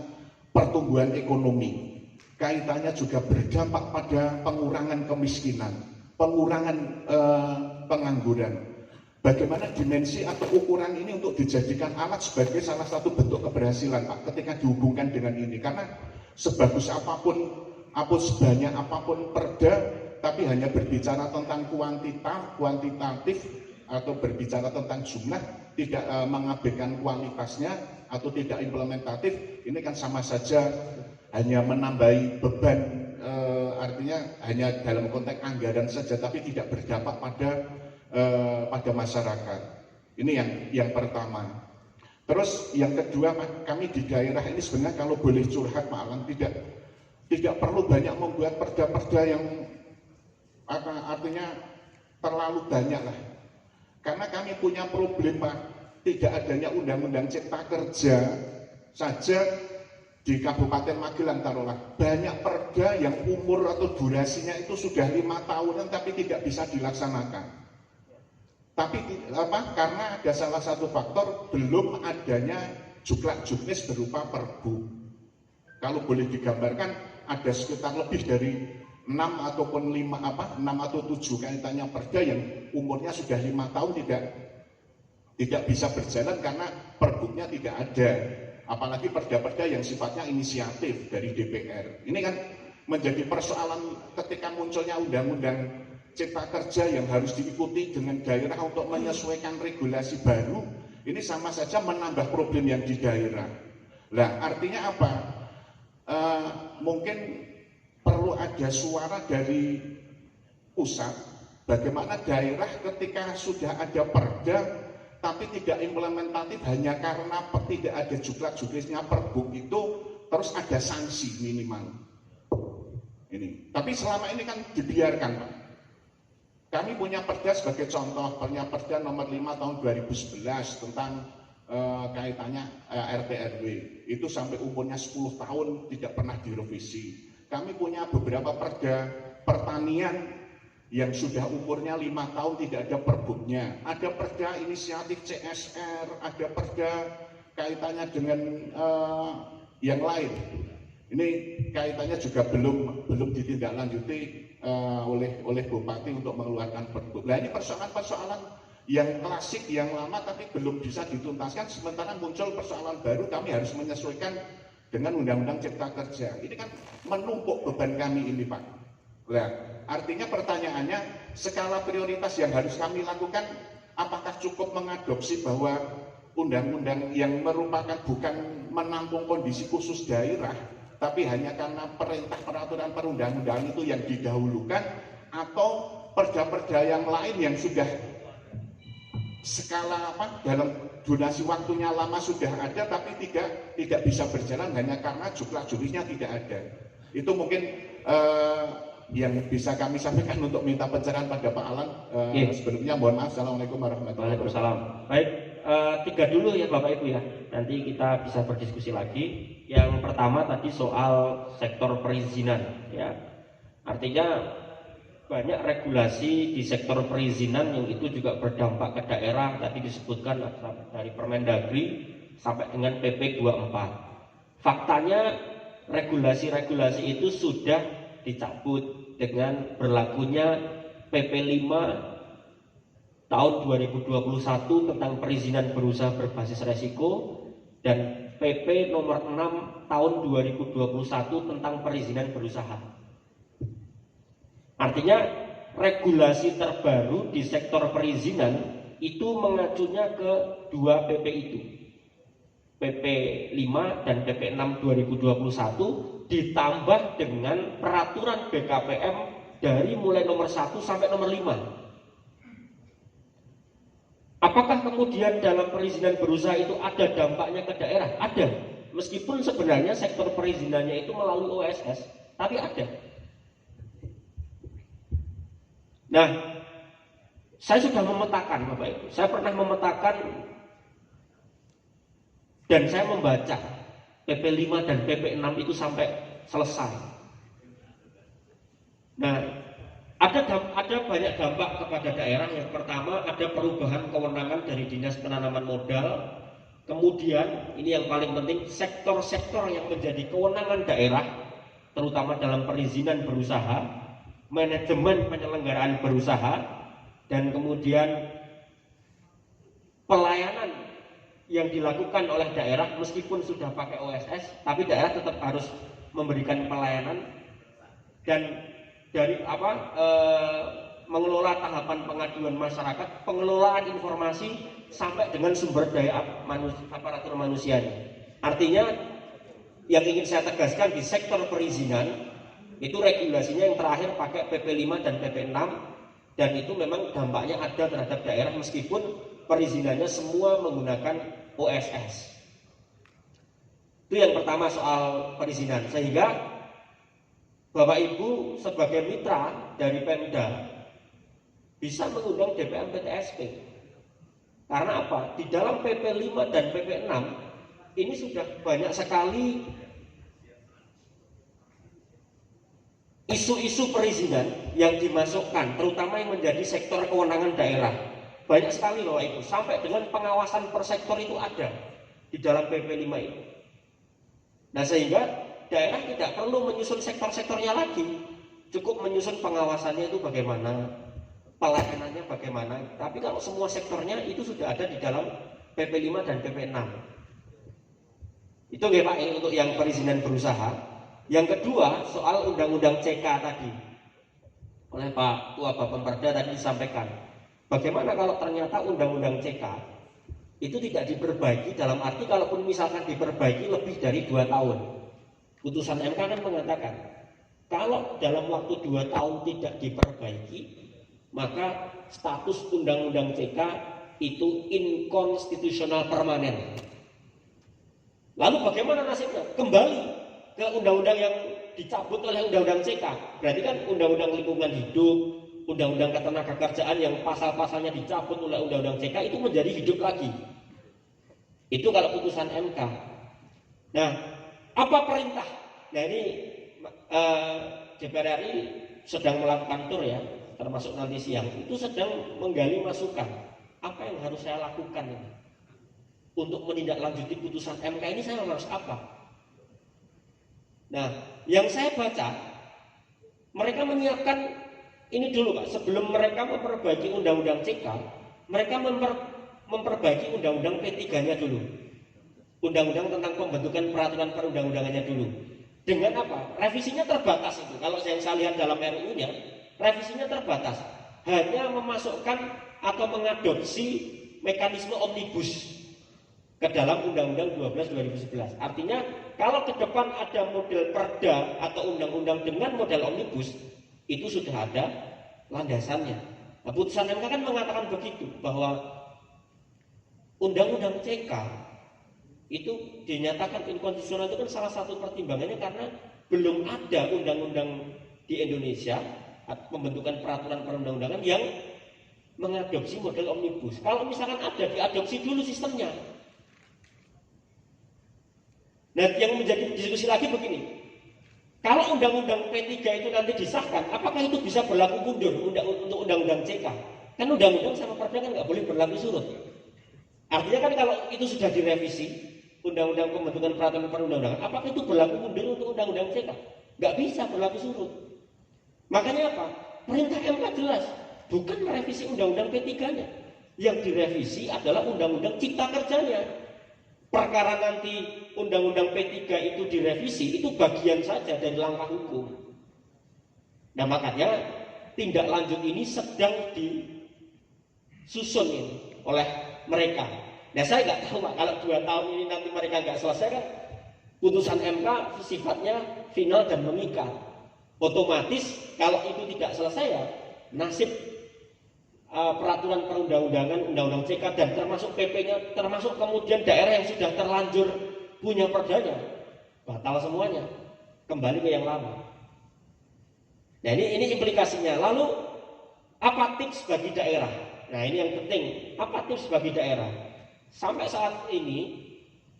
pertumbuhan ekonomi, kaitannya juga berdampak pada pengurangan kemiskinan, pengurangan pengangguran. Bagaimana dimensi atau ukuran ini untuk dijadikan alat sebagai salah satu bentuk keberhasilan, Pak, ketika dihubungkan dengan ini. Karena sebagus apapun, sebanyak apapun perda, tapi hanya berbicara tentang kuantitatif atau berbicara tentang jumlah, tidak mengabaikan kualitasnya atau tidak implementatif, ini kan sama saja hanya menambahi beban, artinya hanya dalam konteks anggaran saja, tapi tidak berdampak pada masyarakat. Ini yang pertama. Terus yang kedua, Pak, kami di daerah ini sebenarnya kalau boleh curhat, Pak Alan, tidak perlu banyak membuat perda-perda yang artinya terlalu banyak lah. Karena kami punya problem, Pak, tidak adanya Undang-Undang Cipta Kerja saja di Kabupaten Magelang taruhlah banyak perda yang umur atau durasinya itu sudah 5 tahunan tapi tidak bisa dilaksanakan. Tapi karena ada salah satu faktor belum adanya juklak-juknis berupa perbu. Kalau boleh digambarkan ada sekitar lebih dari 6 ataupun 6 atau 7 kaitannya perda yang umurnya sudah 5 tahun tidak bisa berjalan karena perbuknya tidak ada. Apalagi perda-perda yang sifatnya inisiatif dari DPR. Ini kan menjadi persoalan ketika munculnya Undang-Undang Cipta Kerja yang harus diikuti dengan daerah untuk menyesuaikan regulasi baru. Ini sama saja menambah problem yang di daerah. Nah, artinya apa? Mungkin perlu ada suara dari pusat, bagaimana daerah ketika sudah ada perda tapi tidak implementatif hanya karena tidak ada juklak-juklisnya perbuk itu, terus ada sanksi minimal. Ini. Tapi selama ini kan dibiarkan, Pak. Kami punya perda sebagai contoh, punya perda nomor 5 tahun 2011 tentang kaitannya RT RW. Itu sampai umurnya 10 tahun tidak pernah direvisi. Kami punya beberapa perda pertanian yang sudah umurnya 5 tahun tidak ada perbuknya, ada perda inisiatif CSR, ada perda kaitannya dengan yang lain. Ini kaitannya juga belum ditindaklanjuti oleh Bupati untuk mengeluarkan perbuk. Nah, ini persoalan-persoalan yang klasik, yang lama tapi belum bisa dituntaskan, sementara muncul persoalan baru, kami harus menyesuaikan dengan Undang-Undang Cipta Kerja. Ini kan menumpuk beban kami ini, Pak. Nah, artinya pertanyaannya, skala prioritas yang harus kami lakukan, apakah cukup mengadopsi bahwa undang-undang yang merupakan bukan menampung kondisi khusus daerah, tapi hanya karena perintah peraturan perundang-undangan itu yang didahulukan, atau perda-perda yang lain yang sudah skala dalam durasi waktunya lama sudah ada tapi tidak bisa berjalan hanya karena jumlah-jumlahnya tidak ada. Itu mungkin yang bisa kami sampaikan untuk minta pencerahan pada Pak Alan. Sebelumnya mohon maaf. Assalamualaikum warahmatullahi wabarakatuh. Baik, 3 dulu ya Bapak Ibu ya. Nanti kita bisa berdiskusi lagi. Yang pertama tadi soal sektor perizinan ya. Artinya banyak regulasi di sektor perizinan yang itu juga berdampak ke daerah. Tadi disebutkan dari Permendagri sampai dengan PP 24. Faktanya regulasi-regulasi itu sudah dicabut dengan berlakunya PP 5 tahun 2021 tentang perizinan berusaha berbasis resiko dan PP nomor 6 tahun 2021 tentang perizinan berusaha. Artinya regulasi terbaru di sektor perizinan itu mengacunya ke 2 PP itu, PP 5 dan PP 6 2021 ditambah dengan peraturan BKPM dari mulai nomor 1 sampai nomor 5. Apakah kemudian dalam perizinan berusaha itu ada dampaknya ke daerah? Ada, meskipun sebenarnya sektor perizinannya itu melalui OSS, tapi ada. Nah, saya sudah memetakan Bapak Ibu, saya pernah memetakan dan saya membaca PP 5 dan PP 6 itu sampai selesai. Nah, ada banyak dampak kepada daerah. Yang pertama, ada perubahan kewenangan dari Dinas Penanaman Modal. Kemudian, ini yang paling penting, sektor-sektor yang menjadi kewenangan daerah, terutama dalam perizinan berusaha, manajemen penyelenggaraan berusaha, dan kemudian pelayanan yang dilakukan oleh daerah meskipun sudah pakai OSS, tapi daerah tetap harus memberikan pelayanan. Dan dari mengelola tahapan pengaduan masyarakat, pengelolaan informasi sampai dengan sumber daya aparatur manusianya. Artinya yang ingin saya tegaskan di sektor perizinan itu regulasinya yang terakhir pakai PP 5 dan PP 6, dan itu memang dampaknya ada terhadap daerah meskipun perizinannya semua menggunakan OSS. Itu yang pertama soal perizinan. Sehingga Bapak Ibu sebagai mitra dari Pemda bisa mengundang DPM PTSP. Karena apa? Di dalam PP 5 dan PP 6 ini sudah banyak sekali isu-isu perizinan yang dimasukkan, terutama yang menjadi sektor kewenangan daerah. Banyak sekali loh Ibu, sampai dengan pengawasan per sektor itu ada di dalam PP 5 itu. Nah, sehingga daerah tidak perlu menyusun sektor-sektornya lagi, cukup menyusun pengawasannya itu bagaimana, pelayanannya bagaimana. Tapi kalau semua sektornya itu sudah ada di dalam PP 5 dan PP 6. Itu ya Pak, untuk yang perizinan berusaha. Yang kedua, soal Undang-Undang CK tadi oleh Pak Tua Bapemperda tadi disampaikan. Bagaimana kalau ternyata Undang-Undang CK itu tidak diperbaiki, dalam arti kalaupun misalkan diperbaiki lebih dari 2 tahun. Putusan MK kan mengatakan kalau dalam waktu 2 tahun tidak diperbaiki, maka status Undang-Undang CK itu inkonstitusional permanen. Lalu bagaimana nasibnya? Kembali ke undang-undang yang dicabut oleh Undang-Undang CK. Berarti kan Undang-Undang Lingkungan Hidup, Undang-Undang Ketenagakerjaan yang pasal-pasalnya dicabut oleh Undang-Undang CK itu menjadi hidup lagi. Itu kalau putusan MK. Nah, apa perintah? Nah, ini DPR RI sedang melakukan tur ya termasuk nanti siang itu sedang menggali masukan apa yang harus saya lakukan ini untuk menindaklanjuti putusan MK ini, saya harus apa. Nah, yang saya baca mereka menyiapkan ini dulu Pak, sebelum mereka memperbaiki undang-undang CK, mereka memperbaiki undang-undang P3-nya dulu, undang-undang tentang pembentukan peraturan perundang-undangannya dulu. Dengan apa? Revisinya terbatas itu. Kalau saya lihat dalam RUU-nya, revisinya terbatas. Hanya memasukkan atau mengadopsi mekanisme omnibus ke dalam Undang-Undang 12 2011. Artinya kalau ke depan ada model perda atau undang-undang dengan model omnibus, itu sudah ada landasannya. Nah, putusan MK kan mengatakan begitu, bahwa Undang-Undang CK itu dinyatakan inkonstitusional, itu kan salah satu pertimbangannya karena belum ada undang-undang di Indonesia pembentukan peraturan perundang-undangan yang mengadopsi model omnibus. Kalau misalkan ada, diadopsi dulu sistemnya. Nah, yang menjadi diskusi lagi begini, kalau undang-undang P3 itu nanti disahkan, apakah itu bisa berlaku mundur untuk undang-undang CK? Kan undang-undang sama perda kan nggak boleh berlaku surut. Artinya kan kalau itu sudah direvisi undang-undang pembentukan peraturan perundang-undangan, apakah itu berlaku mundur untuk undang-undang CK? Nggak bisa berlaku surut. Makanya apa? Perintah MK jelas, bukan merevisi undang-undang P3-nya. Yang direvisi adalah undang-undang cipta kerjanya. Perkara nanti undang-undang P3 itu direvisi, itu bagian saja dari langkah hukum. Nah, makanya tindak lanjut ini sedang disusun ini oleh mereka. Nah, saya nggak tahu Pak, kalau 2 tahun ini nanti mereka nggak selesai kan, putusan MK sifatnya final dan mengikat. Otomatis kalau itu tidak selesai ya, nasib peraturan perundang-undangan, undang-undang CK dan termasuk PP-nya, termasuk kemudian daerah yang sudah terlanjur punya perdanya, batal semuanya, kembali ke yang lama. Nah, ini implikasinya. Lalu apa tips bagi daerah? Nah, ini yang penting. Apa tips bagi daerah? Sampai saat ini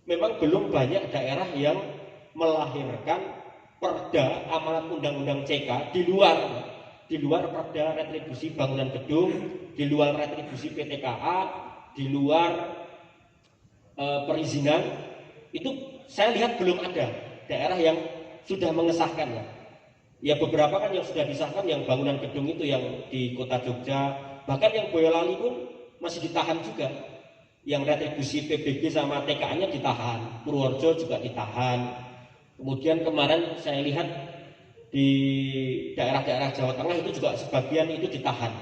memang belum banyak daerah yang melahirkan perda amanat undang-undang CK di luar perda retribusi bangunan gedung, di luar retribusi PTKA, di luar perizinan. Itu saya lihat belum ada daerah yang sudah mengesahkannya. Ya, beberapa kan yang sudah disahkan, yang bangunan gedung itu yang di kota Jogja, bahkan yang Boyolali pun masih ditahan juga. Yang retribusi PBG sama TKA-nya ditahan, Purworejo juga ditahan. Kemudian kemarin saya lihat di daerah-daerah Jawa Tengah itu juga sebagian itu ditahan.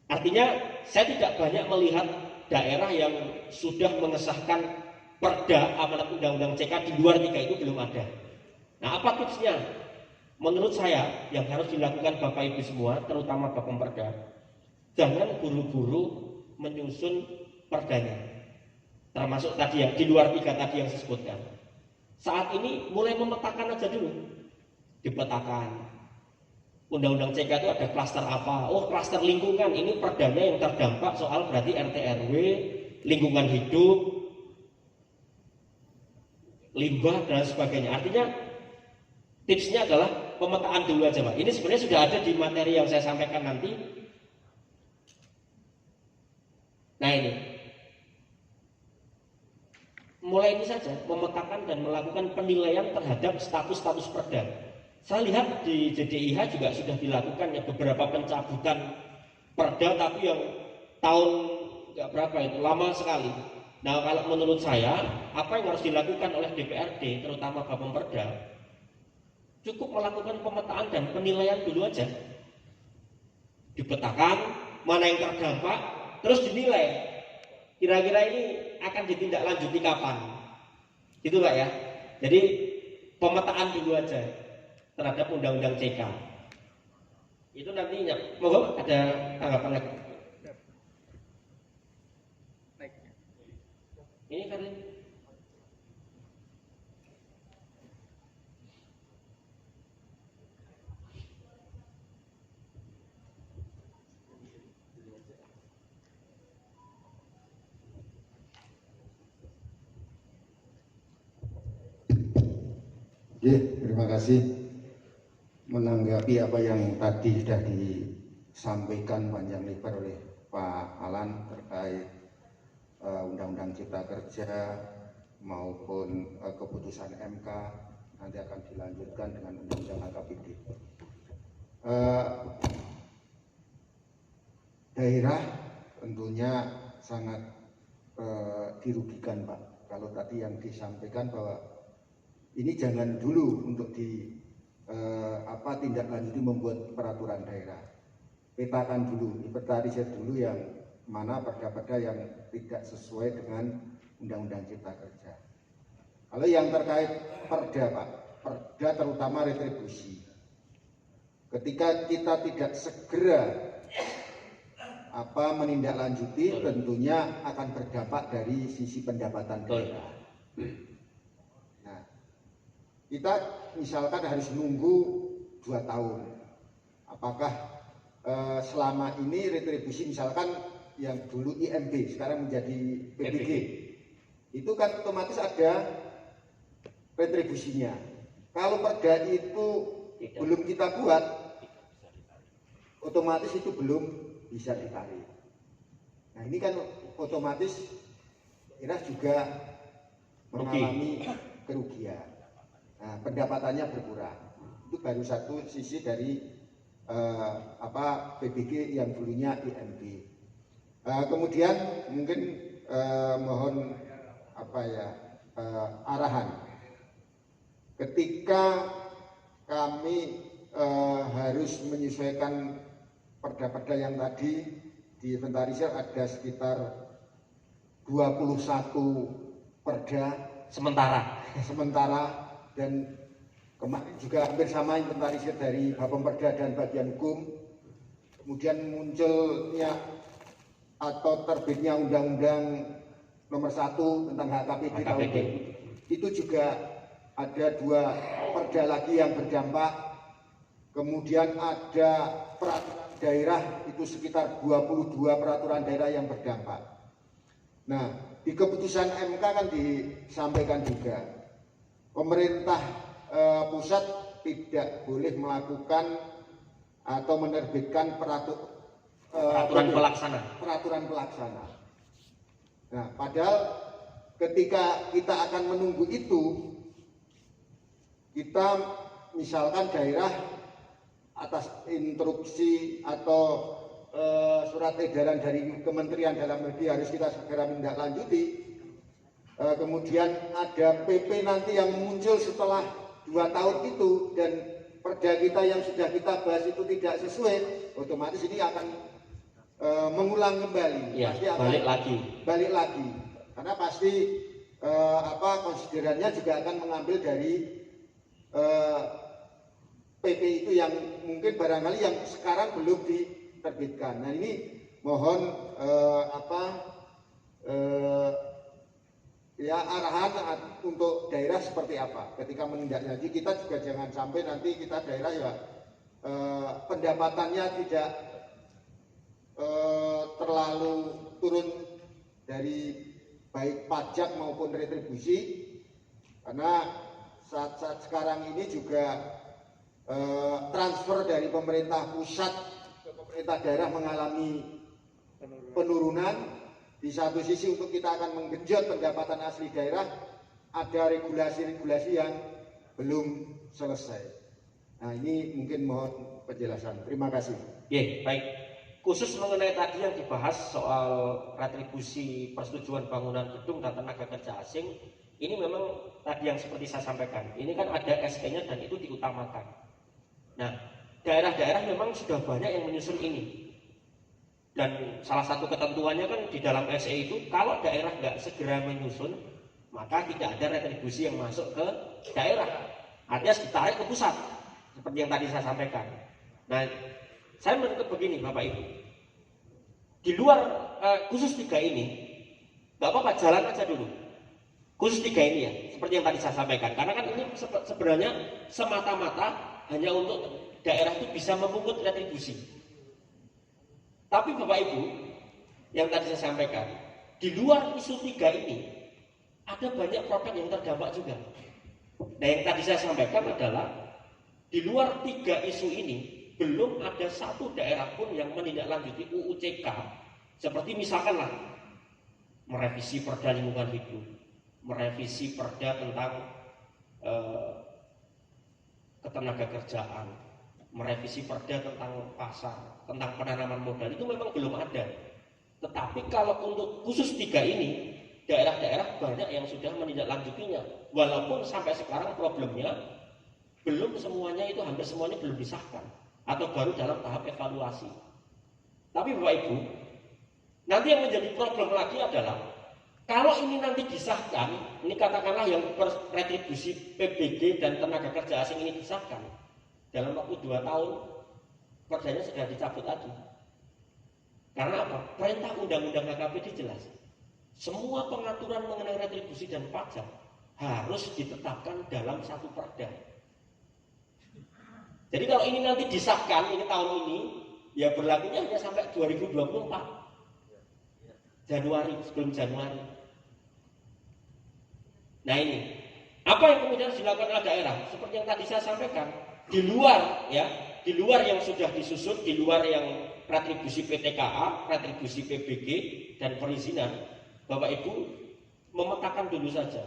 Artinya saya tidak banyak melihat daerah yang sudah mengesahkan perda amanat undang-undang CK di luar 3 itu belum ada. Nah, apa tipsnya? Menurut saya yang harus dilakukan Bapak Ibu semua, terutama Bapak Pemperda, jangan buru-buru menyusun perdanya. Termasuk tadi yang di luar 3 tadi yang saya sebutkan. Saat ini mulai memetakan aja dulu. Dipetakan. Undang-undang CK itu ada klaster apa? Oh, klaster lingkungan. Ini perdana yang terdampak soal berarti RT RW, lingkungan hidup, limbah dan sebagainya. Artinya tipsnya adalah pemetaan dulu aja Pak. Ini sebenarnya sudah ada di materi yang saya sampaikan nanti. Nah, ini mulai ini saja, memetakan dan melakukan penilaian terhadap status-status perda. Saya lihat di JDIH juga sudah dilakukan ya beberapa pencabutan perda, tapi yang tahun nggak berapa itu, lama sekali. Nah, kalau menurut saya, apa yang harus dilakukan oleh DPRD, terutama Bapemperda, cukup melakukan pemetaan dan penilaian dulu aja. Dipetakan mana yang terdampak, terus dinilai. Kira-kira ini akan ditindaklanjuti kapan? Gitu Pak ya. Jadi pemetaan dulu aja terhadap undang-undang CK. Itu nantinya, monggo ada tanggapan lagi. Ini kan terima kasih. Menanggapi apa yang tadi sudah disampaikan panjang lebar oleh Pak Alan terkait Undang-Undang Cipta Kerja maupun keputusan MK, nanti akan dilanjutkan dengan Undang-Undang HKPD. Daerah tentunya sangat dirugikan, Pak. Kalau tadi yang disampaikan bahwa ini jangan dulu untuk tindak lanjuti membuat peraturan daerah. Petakan dulu, inventarisir dulu yang mana perda-perda yang tidak sesuai dengan Undang-Undang Cipta Kerja. Kalau yang terkait perda, Pak, perda terutama retribusi. Ketika kita tidak segera menindaklanjuti, tentunya akan berdampak dari sisi pendapatan daerah. Nah, kita misalkan harus nunggu 2 tahun. Apakah selama ini retribusi misalkan yang dulu IMB sekarang menjadi PBG, itu kan otomatis ada retribusinya. Kalau perda itu belum kita buat, otomatis itu belum bisa ditarik. Nah, ini kan otomatis daerah juga mengalami kerugian. Nah, pendapatannya berkurang. Itu baru satu sisi dari PBG yang dulunya IMB. Kemudian mungkin mohon arahan. Ketika kami harus menyesuaikan perda-perda yang tadi diinventarisir, ada sekitar 21 perda sementara dan kemarin juga hampir sama inventarisir dari Bapemperda dan Bagian Hukum. Kemudian munculnya atau terbitnya Undang-Undang Nomor 1 tentang HKPD tahun 2000. Itu juga ada 2 perda lagi yang berdampak. Kemudian ada peraturan daerah, itu sekitar 22 peraturan daerah yang berdampak. Nah, di keputusan MK kan disampaikan juga pemerintah pusat tidak boleh melakukan atau menerbitkan peraturan pelaksana. Nah, padahal ketika kita akan menunggu itu, kita misalkan daerah atas instruksi atau surat edaran dari Kementerian Dalam Negeri harus kita segera menindaklanjuti. Kemudian ada PP nanti yang muncul setelah 2 tahun itu dan perda kita yang sudah kita bahas itu tidak sesuai, otomatis ini akan mengulang kembali. Ya, pasti akan balik lagi. Karena pasti konsiderannya juga akan mengambil dari PP itu yang mungkin barangkali yang sekarang belum diterbitkan. Nah, ini mohon arahan untuk daerah seperti apa ketika menindaklanjuti. Kita juga jangan sampai nanti kita daerah pendapatannya tidak terlalu turun dari baik pajak maupun retribusi, karena saat sekarang ini juga transfer dari pemerintah pusat ke pemerintah daerah mengalami penurunan. Di satu sisi untuk kita akan menggenjot pendapatan asli daerah, ada regulasi-regulasi yang belum selesai. Nah, ini mungkin mohon penjelasan. Terima kasih. Baik. Khusus mengenai tadi yang dibahas soal retribusi persetujuan bangunan gedung dan tenaga kerja asing, ini memang tadi yang seperti saya sampaikan, ini kan ada SK-nya dan itu diutamakan. Nah, daerah-daerah memang sudah banyak yang menyusun ini. Dan salah satu ketentuannya kan di dalam SE itu, kalau daerah nggak segera menyusun, maka tidak ada retribusi yang masuk ke daerah. Artinya ditarik ke pusat, seperti yang tadi saya sampaikan. Nah, saya menuntut begini Bapak Ibu, di luar khusus 3 ini, nggak apa-apa, jalan aja dulu. Khusus 3 ini ya, seperti yang tadi saya sampaikan. Karena kan ini sebenarnya semata-mata hanya untuk daerah itu bisa memungut retribusi. Tapi Bapak Ibu, yang tadi saya sampaikan, di luar isu 3 ini, ada banyak produk yang terdampak juga. Nah, yang tadi saya sampaikan adalah, di luar 3 isu ini, belum ada satu daerah pun yang menindaklanjuti UU CK, seperti misalkanlah merevisi Perda Lingkungan Hidup, merevisi Perda tentang ketenagakerjaan, merevisi Perda tentang pasar, tentang penanaman modal, itu memang belum ada. Tetapi kalau untuk khusus 3 ini, daerah-daerah banyak yang sudah menindaklanjutinya. Walaupun sampai sekarang problemnya belum semuanya itu, hampir semuanya belum disahkan atau baru dalam tahap evaluasi. Tapi Bapak Ibu, nanti yang menjadi problem lagi adalah kalau ini nanti disahkan, ini katakanlah yang retribusi PBG dan tenaga kerja asing ini disahkan, dalam waktu 2 tahun perdanya sudah dicabut lagi. Karena apa? Perintah Undang-Undang HKPD jelas. Semua pengaturan mengenai retribusi dan pajak harus ditetapkan dalam satu perda. Jadi kalau ini nanti disahkan, ini tahun ini, ya berlakunya hanya sampai 2024. Januari, sebelum Januari. Nah ini, apa yang kemudian dilakukan oleh daerah? Seperti yang tadi saya sampaikan, di luar yang sudah disusun, di luar yang retribusi PTKA, retribusi PBG, dan perizinan, Bapak Ibu memetakan dulu saja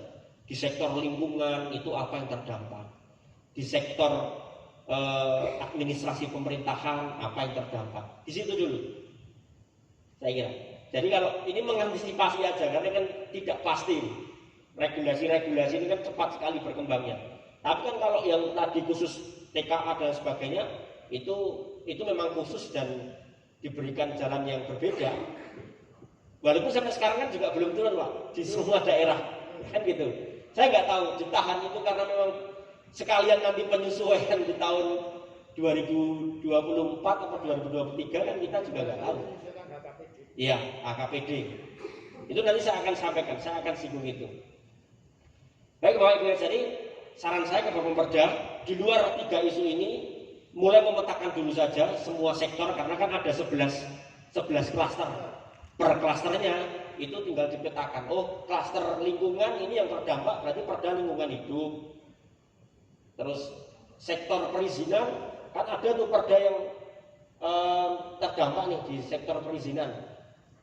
di sektor lingkungan itu apa yang terdampak, di sektor administrasi pemerintahan apa yang terdampak, di situ dulu saya kira. Jadi kalau ini mengantisipasi aja, karena kan tidak pasti regulasi-regulasi ini kan cepat sekali berkembangnya. Tapi kan kalau yang tadi khusus TKA dan sebagainya itu memang khusus dan diberikan jalan yang berbeda. Walaupun sampai sekarang kan juga belum turun Pak di semua daerah kan gitu. Saya nggak tahu ditahan itu karena memang sekalian nanti penyesuaian di tahun 2024 atau 2023 kan kita juga nggak tahu. Iya, HKPD. Itu nanti saya akan sampaikan, saya akan singgung itu. Baik Bapak Ibu, jadi saran saya ke Bapak Perda, di luar 3 isu ini mulai memetakan dulu saja semua sektor, karena kan ada 11 klaster. Per klasternya itu tinggal dipetakan. Oh, klaster lingkungan ini yang terdampak berarti Perda Lingkungan Hidup. Terus sektor perizinan kan ada tuh perda yang terdampak nih di sektor perizinan.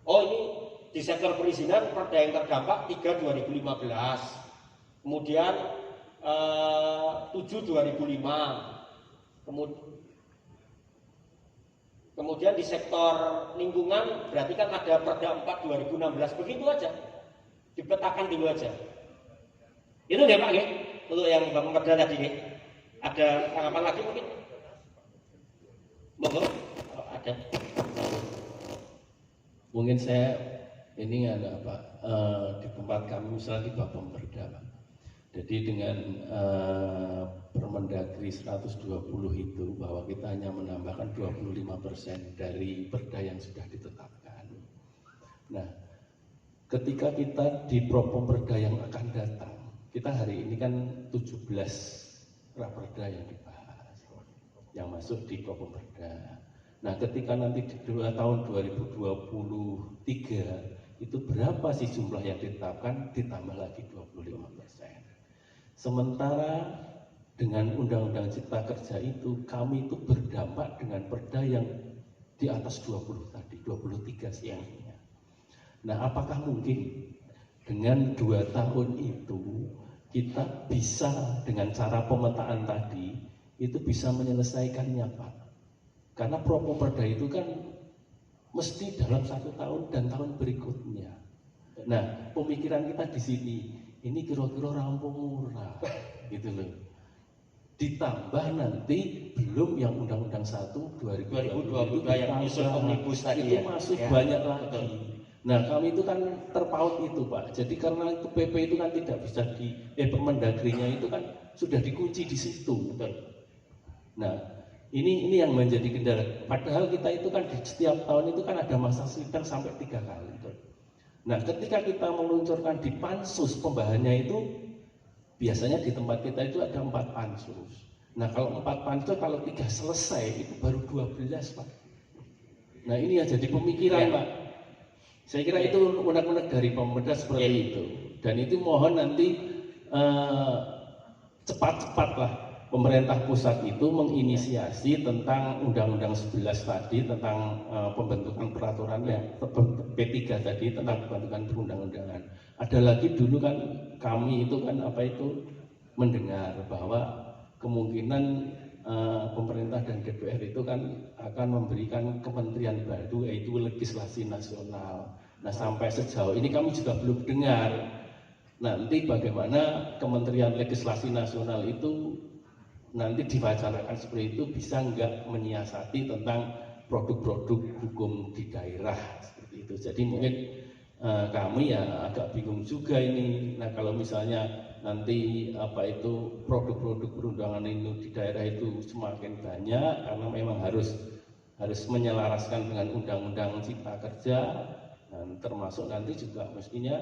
Oh, ini di sektor perizinan perda yang terdampak 3/2015. Kemudian 7/2005. Kemudian di sektor lingkungan berarti kan ada Perda 4/2016. Begitu aja. Dipetakan dulu aja. Itu deh Pak ya. Untuk yang Bapak Perda tadi nih. Ada tanggapan lagi mungkin? Monggo. Oh, ada. Mungkin saya ini ada Pak di tempat kami misalnya di Bapak Perda Pak. Jadi dengan Permendagri 120 itu bahwa kita hanya menambahkan 25% dari perda yang sudah ditetapkan. Nah, ketika kita di Properda yang akan datang, kita hari ini kan 17 raperda yang dibahas, yang masuk di Properda. Nah, ketika nanti di tahun 2023 itu berapa sih jumlah yang ditetapkan, ditambah lagi 25%. Sementara dengan Undang-Undang Cipta Kerja itu kami itu berdampak dengan perda yang di atas 20 tadi, 23 siangnya. Nah, apakah mungkin dengan 2 tahun itu kita bisa dengan cara pemetaan tadi itu bisa menyelesaikannya Pak? Karena Properda itu kan mesti dalam 1 tahun dan tahun berikutnya. Nah, pemikiran kita di sini ini kira-kira rampung murah gitu loh. Ditambah nanti belum yang Undang-Undang 1 2022 yang nyusun omnibus tadi itu ya. masuk Ya, banyak lagi. betul. Nah, kami itu kan terpaut itu Pak. Jadi karena itu PP itu kan tidak bisa Permendagrinya itu kan sudah dikunci di situ. Betul. Nah, ini yang menjadi kendala. Padahal kita itu kan di setiap tahun itu kan ada masa sidang sampai 3 kali. Nah, ketika kita meluncurkan di pansus pembahasannya itu biasanya di tempat kita itu ada 4 pansus. Nah, kalau 4 pansus kalau 3 selesai itu baru 12 Pak. Nah, ini ya jadi pemikiran Pak. Saya kira itu unek-unek dari pemerintah seperti itu. Dan itu mohon nanti cepat-cepat lah pemerintah pusat itu menginisiasi tentang Undang-Undang 11 tadi tentang pembentukan peraturannya, P3 tadi tentang pembentukan perundang-undangan. Ada lagi dulu kan kami itu kan mendengar bahwa kemungkinan pemerintah dan DPR itu kan akan memberikan kementerian baru yaitu legislasi nasional. Nah sampai sejauh ini kami juga belum dengar nanti bagaimana kementerian legislasi nasional itu nanti diwacanakan seperti itu bisa nggak menyiasati tentang produk-produk hukum di daerah seperti itu. Jadi mungkin kami ya agak bingung juga ini. Nah kalau misalnya nanti produk-produk perundangan ini di daerah itu semakin banyak karena memang harus menyelaraskan dengan Undang-Undang Cipta Kerja, dan termasuk nanti juga mestinya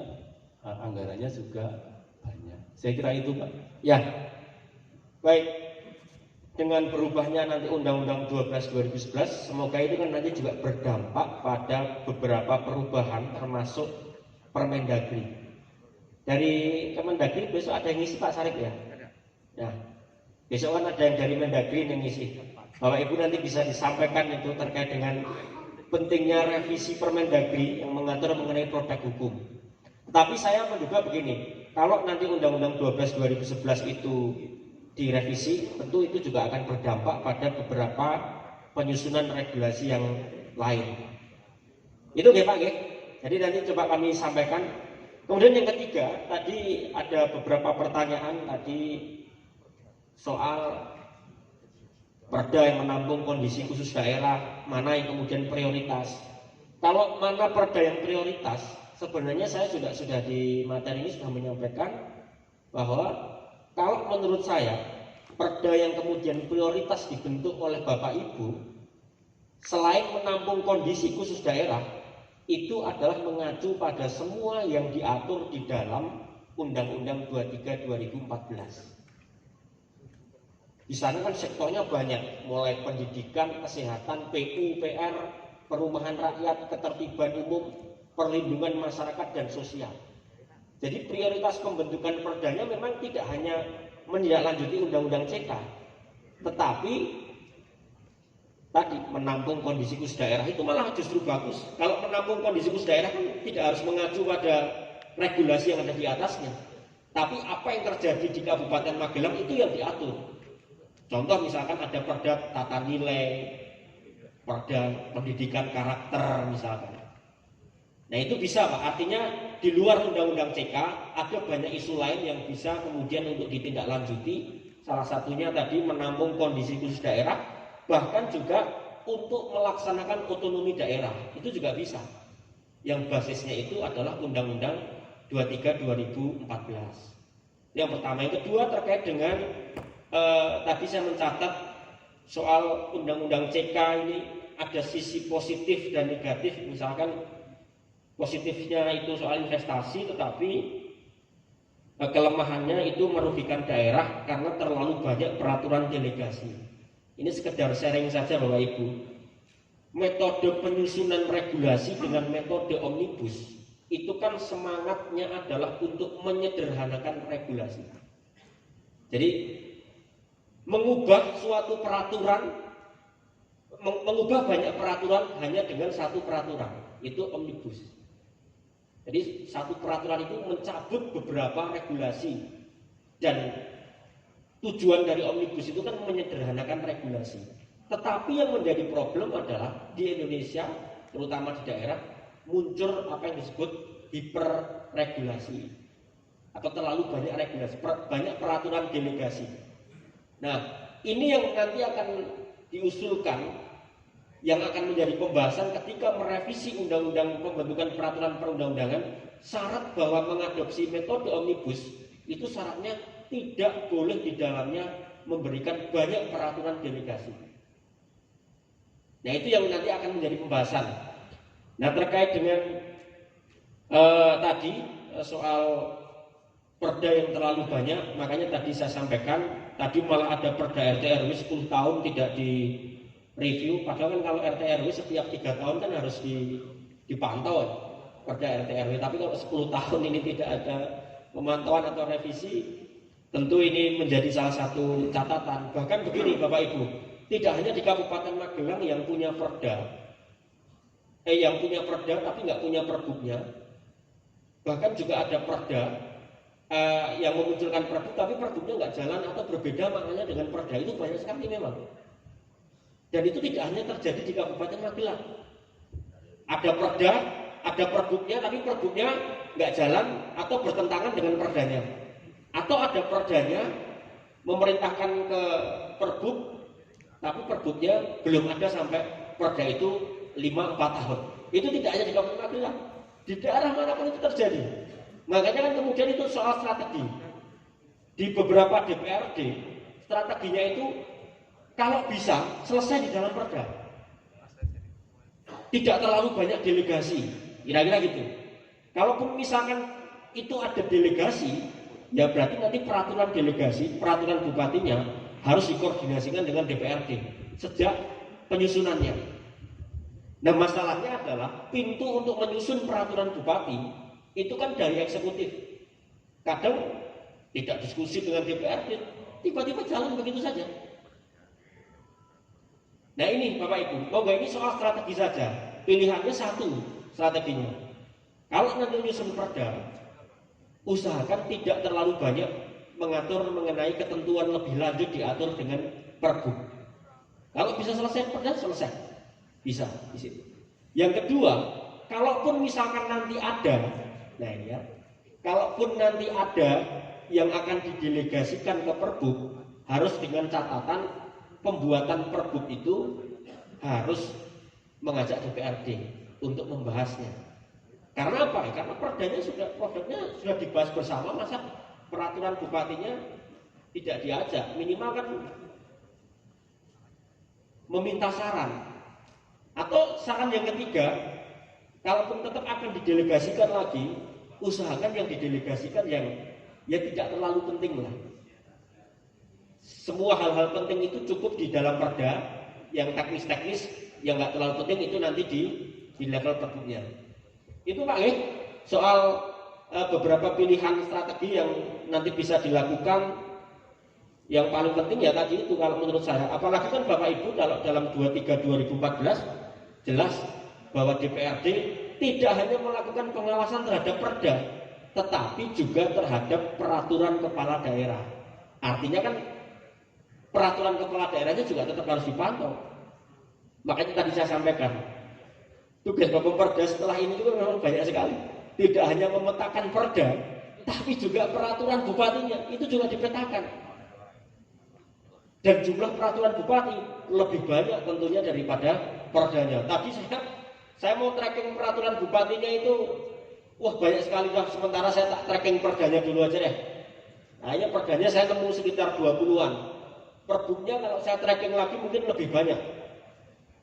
anggarannya juga banyak. Saya kira itu Pak. Ya, baik. Dengan berubahnya nanti Undang-Undang 12 2011, semoga itu kan nanti juga berdampak pada beberapa perubahan termasuk Permendagri. Dari Kemendagri besok ada yang ngisi Pak Sarip ya? Ya, besok kan ada yang dari Mendagri yang ngisi. Bapak Ibu nanti bisa disampaikan itu terkait dengan pentingnya revisi Permendagri yang mengatur mengenai produk hukum. Tapi saya menduga begini, kalau nanti Undang-Undang 12 2011 itu direvisi, tentu itu juga akan berdampak pada beberapa penyusunan regulasi yang lain. Itu ya Pak ya. Jadi nanti coba kami sampaikan. Kemudian yang ketiga, tadi ada beberapa pertanyaan tadi soal perda yang menampung kondisi khusus daerah, mana yang kemudian prioritas. Kalau mana perda yang prioritas, sebenarnya saya sudah di materi ini sudah menyampaikan bahwa kalau menurut saya, perda yang kemudian prioritas dibentuk oleh Bapak Ibu, selain menampung kondisi khusus daerah, itu adalah mengacu pada semua yang diatur di dalam Undang-Undang 23 2014. Di sana kan sektornya banyak, mulai pendidikan, kesehatan, PU, PR, perumahan rakyat, ketertiban umum, perlindungan masyarakat, dan sosial. Jadi prioritas pembentukan perdanya memang tidak hanya menindaklanjuti Undang-Undang CK, tetapi tadi menampung kondisi khusus daerah itu malah justru bagus. Kalau menampung kondisi khusus daerah kan tidak harus mengacu pada regulasi yang ada di atasnya, tapi apa yang terjadi di Kabupaten Magelang itu yang diatur. Contoh misalkan ada perda tata nilai, perda pendidikan karakter misalkan. Nah itu bisa Pak, artinya di luar Undang-Undang CK ada banyak isu lain yang bisa kemudian untuk ditindaklanjuti. Salah satunya tadi menampung kondisi khusus daerah, bahkan juga untuk melaksanakan otonomi daerah, itu juga bisa. Yang basisnya itu adalah Undang-Undang 23 2014. Yang pertama. Yang kedua terkait dengan tadi saya mencatat soal Undang-Undang CK ini ada sisi positif dan negatif. Misalkan positifnya itu soal investasi, tetapi kelemahannya itu merugikan daerah karena terlalu banyak peraturan delegasi. Ini sekedar sharing saja Bapak Ibu. Metode penyusunan regulasi dengan metode omnibus itu kan semangatnya adalah untuk menyederhanakan regulasi. Jadi mengubah suatu peraturan, mengubah banyak peraturan hanya dengan satu peraturan, itu omnibus. Jadi satu peraturan itu mencabut beberapa regulasi, dan tujuan dari omnibus itu kan menyederhanakan regulasi. Tetapi yang menjadi problem adalah di Indonesia, terutama di daerah, muncul apa yang disebut hiperregulasi atau terlalu banyak regulasi, banyak peraturan delegasi. Nah, ini yang nanti akan diusulkan, yang akan menjadi pembahasan ketika merevisi Undang-Undang Pembentukan Peraturan Perundang-undangan. Syarat bahwa mengadopsi metode omnibus itu syaratnya tidak boleh di dalamnya memberikan banyak peraturan delegasi. Nah itu yang nanti akan menjadi pembahasan. Nah terkait dengan tadi soal perda yang terlalu banyak, makanya tadi saya sampaikan, tadi malah ada perda RT RW 10 tahun tidak direview, padahal kan kalau RT RW setiap 3 tahun kan harus dipantau perda RT RW, tapi kalau 10 tahun ini tidak ada pemantauan atau revisi, Tentu ini menjadi salah satu catatan. Bahkan begini Bapak Ibu, tidak hanya di Kabupaten Magelang yang punya perda, tapi nggak punya perbuknya. Bahkan juga ada perda yang memunculkan perbuk tapi perbuknya nggak jalan atau berbeda maknanya dengan perda. Itu banyak sekali memang. Dan itu tidak hanya terjadi di Kabupaten Magelang. Ada perda, ada perbuknya, tapi perbuknya nggak jalan atau bertentangan dengan perdanya. Atau ada perdanya memerintahkan ke perbuk, tapi perbuknya belum ada sampai perda itu 5-4 tahun. Itu tidak hanya di Kabupaten Magelang, di daerah manapun itu terjadi. Makanya kan kemudian itu soal strategi. Di beberapa DPRD, strateginya itu kalau bisa selesai di dalam perda. Tidak terlalu banyak delegasi, kira-kira gitu. Kalaupun misalkan itu ada delegasi, ya berarti nanti peraturan delegasi, peraturan bupatinya harus dikoordinasikan dengan DPRD sejak penyusunannya. Nah masalahnya adalah pintu untuk menyusun peraturan bupati itu kan dari eksekutif. Kadang tidak diskusi dengan DPRD, tiba-tiba jalan begitu saja. Nah ini Bapak Ibu, ini soal strategi saja. Pilihannya satu strateginya. Kalau nanti menyusun perda, usahakan tidak terlalu banyak mengatur mengenai ketentuan lebih lanjut diatur dengan perbuk. Kalau bisa selesai perda, selesai. Bisa di situ. Yang kedua, kalaupun misalkan nanti ada, nah ini ya, kalaupun nanti ada yang akan didelegasikan ke perbuk, harus dengan catatan pembuatan perbuk itu harus mengajak DPRD untuk membahasnya. Karena apa? Karena perdanya sudah dibahas bersama, masa peraturan bupatinya tidak diajak? Minimal kan meminta saran. Atau saran yang ketiga, kalaupun tetap akan didelegasikan lagi, usahakan yang didelegasikan yang ya tidak terlalu penting lah. Semua hal-hal penting itu cukup di dalam perda, yang teknis-teknis yang nggak terlalu penting itu nanti di level perbuknya. Itu Pak soal beberapa pilihan strategi yang nanti bisa dilakukan. Yang paling penting ya tadi itu kalau menurut saya, apalagi kan Bapak Ibu kalau dalam 23 2014 jelas bahwa DPRD tidak hanya melakukan pengawasan terhadap perda, tetapi juga terhadap peraturan kepala daerah. Artinya kan peraturan kepala daerahnya juga tetap harus dipantau. Makanya tadi saya sampaikan, tugas Bapemperda setelah ini juga memang banyak sekali. Tidak hanya memetakan perda, tapi juga peraturan bupatinya itu juga dipetakan. Dan jumlah peraturan bupati lebih banyak tentunya daripada perdanya. Tadi saya mau tracking peraturan bupatinya itu, wah banyak sekali. Sementara saya tak tracking perdanya dulu aja deh. Hanya perdanya saya nemu sekitar 20-an. Perbuknya kalau saya tracking lagi mungkin lebih banyak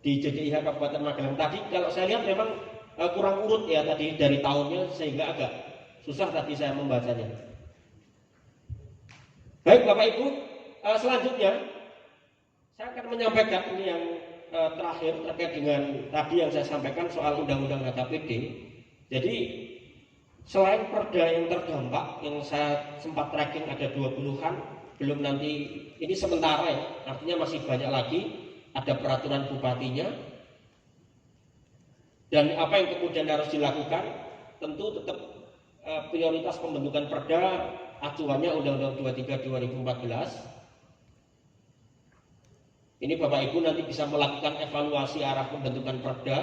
di JDIH Kabupaten Magelang. Tadi kalau saya lihat memang kurang urut ya tadi dari tahunnya, sehingga agak susah tadi saya membacanya. Baik Bapak Ibu, selanjutnya saya akan menyampaikan ini yang terakhir terkait dengan tadi yang saya sampaikan soal Undang-Undang HKPD. Jadi selain perda yang terdampak yang saya sempat tracking ada 20-an, belum nanti ini sementara ya, artinya masih banyak lagi, ada peraturan bupatinya. Dan apa yang kemudian harus dilakukan, tentu tetap prioritas pembentukan perda, acuannya Undang-Undang 23 2014. Ini Bapak Ibu nanti bisa melakukan evaluasi arah pembentukan perda,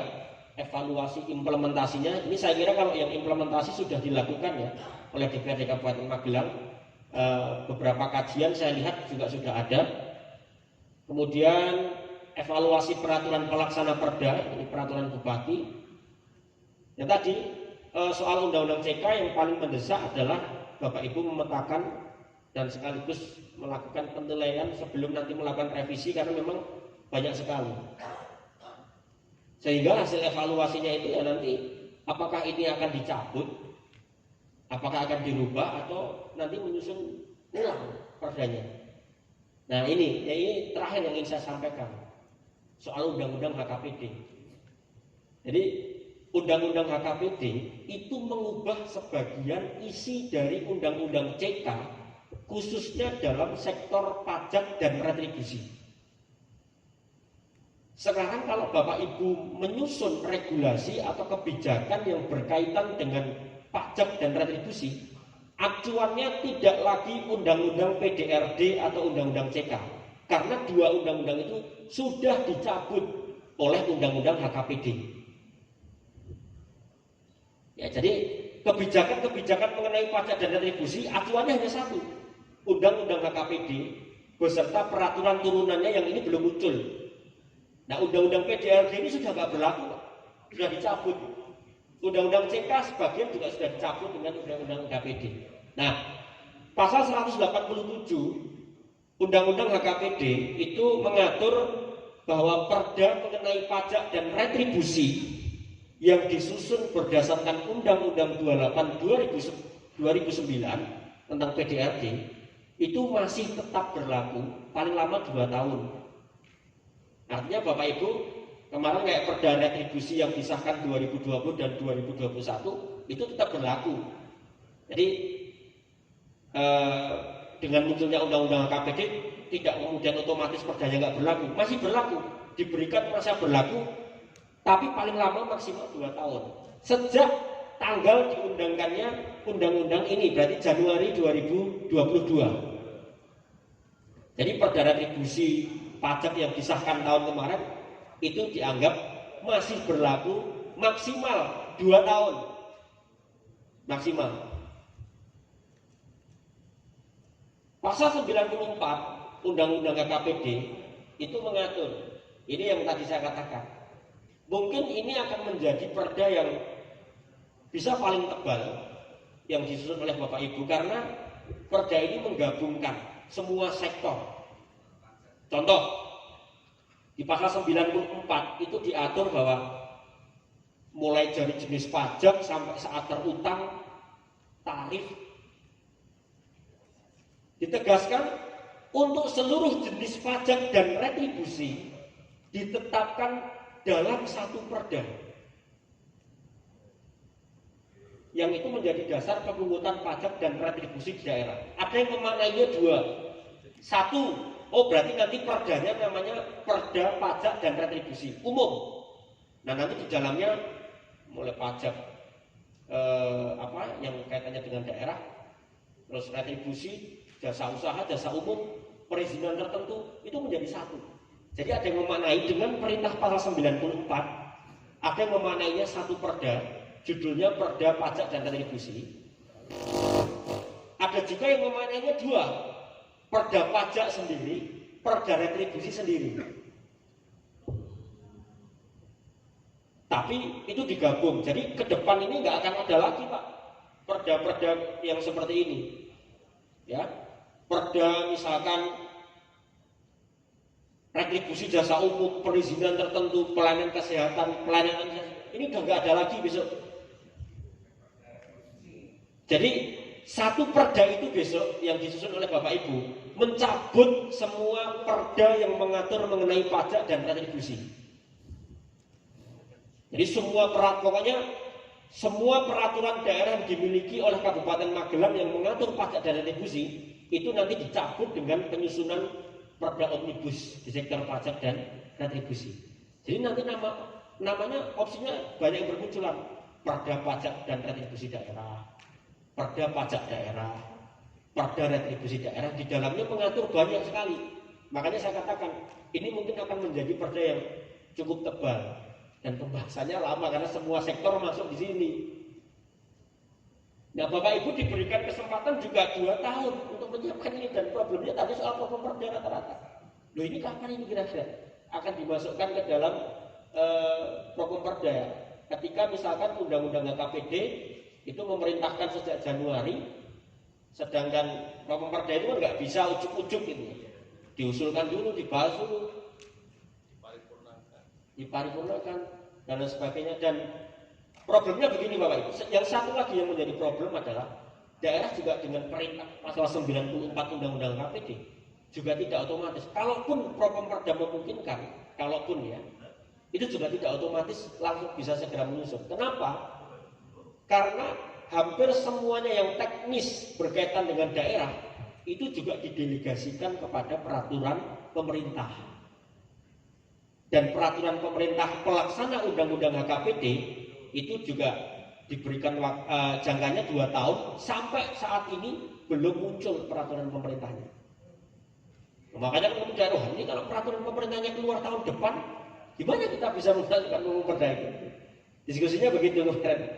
evaluasi implementasinya. Ini saya kira kalau yang implementasi sudah dilakukan ya oleh DPRD Kabupaten Magelang. Beberapa kajian saya lihat juga sudah ada. Kemudian evaluasi peraturan pelaksana perda, ini peraturan bupati. Ya tadi soal Undang-Undang CK yang paling mendesak adalah Bapak Ibu memetakan dan sekaligus melakukan penilaian sebelum nanti melakukan revisi, karena memang banyak sekali. Sehingga hasil evaluasinya itu ya nanti apakah ini akan dicabut, apakah akan dirubah, atau nanti menyusun ulang perdanya. Nah ini terakhir yang ingin saya sampaikan soal Undang-Undang HKPD. Jadi Undang-Undang HKPD itu mengubah sebagian isi dari Undang-Undang CK khususnya dalam sektor pajak dan retribusi. Sekarang kalau Bapak Ibu menyusun regulasi atau kebijakan yang berkaitan dengan pajak dan retribusi, acuannya tidak lagi Undang-Undang PDRD atau Undang-Undang CK, karena dua undang-undang itu sudah dicabut oleh Undang-Undang HKPD. Ya, jadi kebijakan-kebijakan mengenai pajak dan retribusi acuannya hanya satu, Undang-Undang HKPD beserta peraturan turunannya yang ini belum muncul. Nah, Undang-Undang PDRD ini sudah nggak berlaku, sudah dicabut. Undang-Undang CK sebagian juga sudah dicabut dengan Undang-Undang HKPD. Nah, pasal 187 Undang-Undang HKPD itu mengatur bahwa perda mengenai pajak dan retribusi yang disusun berdasarkan Undang-Undang 28 2009 tentang PDRD itu masih tetap berlaku paling lama 2 tahun. Artinya Bapak Ibu, kemarin kayak perda retribusi yang disahkan 2020 dan 2021 itu tetap berlaku. Jadi dengan munculnya Undang-Undang HKPD tidak kemudian otomatis perdanya nggak berlaku, masih berlaku, diberikan masa berlaku, tapi paling lama maksimal 2 tahun. Sejak tanggal diundangkannya undang-undang ini, berarti Januari 2022. Jadi perda retribusi pajak yang disahkan tahun kemarin itu dianggap masih berlaku maksimal 2 tahun. Maksimal. Pasal 94 Undang-Undang HKPD itu mengatur, ini yang tadi saya katakan, mungkin ini akan menjadi perda yang bisa paling tebal yang disusun oleh Bapak Ibu, karena perda ini menggabungkan semua sektor. Contoh, di pasal 94 itu diatur bahwa mulai dari jenis pajak sampai saat terutang, tarif, ditegaskan untuk seluruh jenis pajak dan retribusi ditetapkan dalam satu perda yang itu menjadi dasar pemungutan pajak dan retribusi di daerah. Ada yang memaknainya dua. Satu, oh berarti nanti perdanya namanya perda pajak dan retribusi umum. Nah nanti di dalamnya mulai pajak yang kaitannya dengan daerah, terus retribusi, jasa usaha, jasa umum, perizinan tertentu, itu menjadi satu. Jadi ada yang memaknai dengan perintah pasal 94, ada yang memaknainya satu perda, judulnya perda pajak dan retribusi. Ada juga yang memaknainya dua, perda pajak sendiri, perda retribusi sendiri. Tapi itu digabung. Jadi ke depan ini nggak akan ada lagi Pak perda-perda yang seperti ini. Ya, perda misalkan retribusi jasa umum, perizinan tertentu, pelayanan kesehatan, ini udah nggak ada lagi besok. Jadi satu perda itu besok yang disusun oleh Bapak Ibu mencabut semua perda yang mengatur mengenai pajak dan retribusi. Jadi semua semua peraturan daerah yang dimiliki oleh Kabupaten Magelang yang mengatur pajak dan retribusi itu nanti dicabut dengan penyusunan perda omnibus di sektor pajak dan retribusi. Jadi nanti namanya opsinya banyak yang bermunculan, perda pajak dan retribusi daerah, perda pajak daerah, perda retribusi daerah, di dalamnya mengatur banyak sekali. Makanya saya katakan ini mungkin akan menjadi perda yang cukup tebal dan pembahasannya lama karena semua sektor masuk di sini. Nah Bapak Ibu diberikan kesempatan juga 2 tahun untuk menyiapkan ini, dan problemnya tadi soal pokok perda rata-rata. Loh ini kapan ini kira-kira akan dimasukkan ke dalam pokok perda ya? Ketika misalkan Undang-Undang HKPD itu memerintahkan sejak Januari, sedangkan pokok perda itu kan nggak bisa ujuk-ujuk ini, diusulkan dulu, dibahas dulu, diparipurnakan dan lain sebagainya. Dan problemnya begini Bapak Ibu, yang satu lagi yang menjadi problem adalah daerah juga dengan perintah pasal 94 Undang-Undang HKPD juga tidak otomatis, kalaupun Properda memungkinkan, kalaupun ya, itu juga tidak otomatis langsung bisa segera menyusun. Kenapa? Karena hampir semuanya yang teknis berkaitan dengan daerah itu juga didelegasikan kepada peraturan pemerintah. Dan peraturan pemerintah pelaksana undang-undang HKPD itu juga diberikan jangkanya 2 tahun, sampai saat ini belum muncul peraturan pemerintahnya. Makanya kemudian ini kalau peraturan pemerintahnya keluar tahun depan, gimana kita bisa melakukan memperbaiki? Diskusinya begitu kemarin.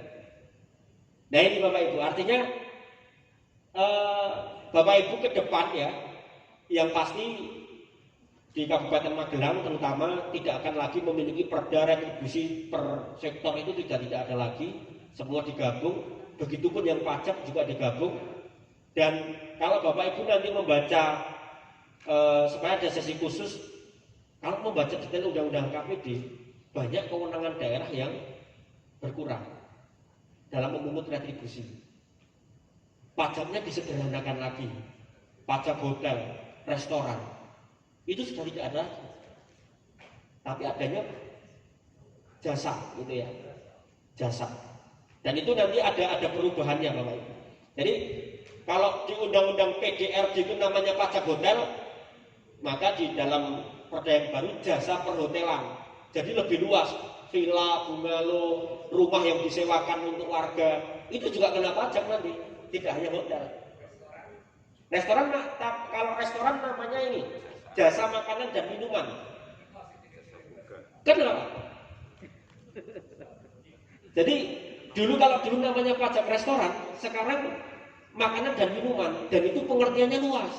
Nah ini Bapak Ibu, artinya Bapak Ibu ke depan ya, yang pasti di Kabupaten Magelang terutama tidak akan lagi memiliki perda retribusi per sektor, itu tidak ada lagi, semua digabung. Begitupun yang pajak juga digabung. Dan kalau Bapak Ibu nanti membaca supaya ada sesi khusus, kalau membaca detail undang-undang KPD, banyak kewenangan daerah yang berkurang dalam memungut retribusi. Pajaknya disederhanakan lagi, pajak hotel, restoran itu sudah tidak ada, tapi adanya jasa, gitu ya, jasa. Dan itu nanti ada perubahannya Bapak Ibu. Jadi kalau di undang-undang PDRD itu namanya pajak hotel, maka di dalam perda yang baru jasa perhotelan. Jadi lebih luas, villa, bungalow, rumah yang disewakan untuk warga, itu juga kena pajak nanti, tidak hanya hotel. Restoran, kalau restoran namanya ini jasa makanan dan minuman. Kenapa? Jadi dulu kalau namanya pajak restoran, sekarang makanan dan minuman, dan itu pengertiannya luas.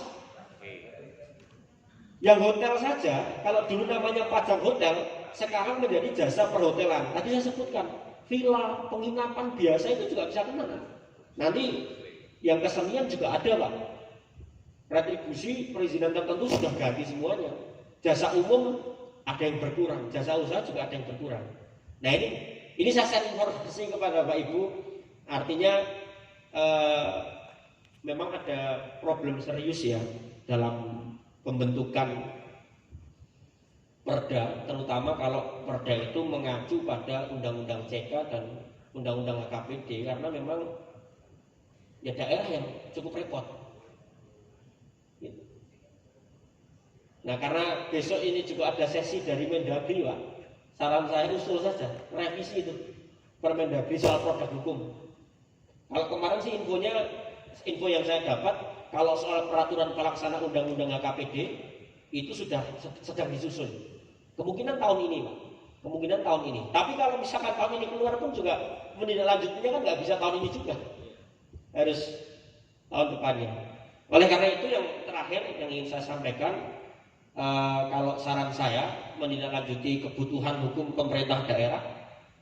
Yang hotel saja, kalau dulu namanya pajak hotel, sekarang menjadi jasa perhotelan. Tadi saya sebutkan, villa, penginapan biasa itu juga bisa kena. Nanti yang kesenian juga ada Pak. Retribusi perizinan tertentu sudah ganti semuanya. Jasa umum ada yang berkurang, jasa usaha juga ada yang berkurang. Nah ini saya share informasi kepada Bapak Ibu, artinya memang ada problem serius ya dalam pembentukan perda, terutama kalau perda itu mengacu pada undang-undang CK dan undang-undang HKPD, karena memang ya daerah yang cukup repot. Nah karena besok ini juga ada sesi dari Mendagri Pak, saran saya usul saja revisi itu Permendagri soal produk hukum. Kalau kemarin sih info yang saya dapat, kalau soal peraturan pelaksana undang-undang HKPD itu sudah sedang disusun. Kemungkinan tahun ini Pak, kemungkinan tahun ini. Tapi kalau misalkan tahun ini keluar pun juga menindaklanjutinya kan nggak bisa tahun ini juga, harus tahun depannya. Oleh karena itu yang terakhir yang ingin saya sampaikan, kalau saran saya menindaklanjuti kebutuhan hukum pemerintah daerah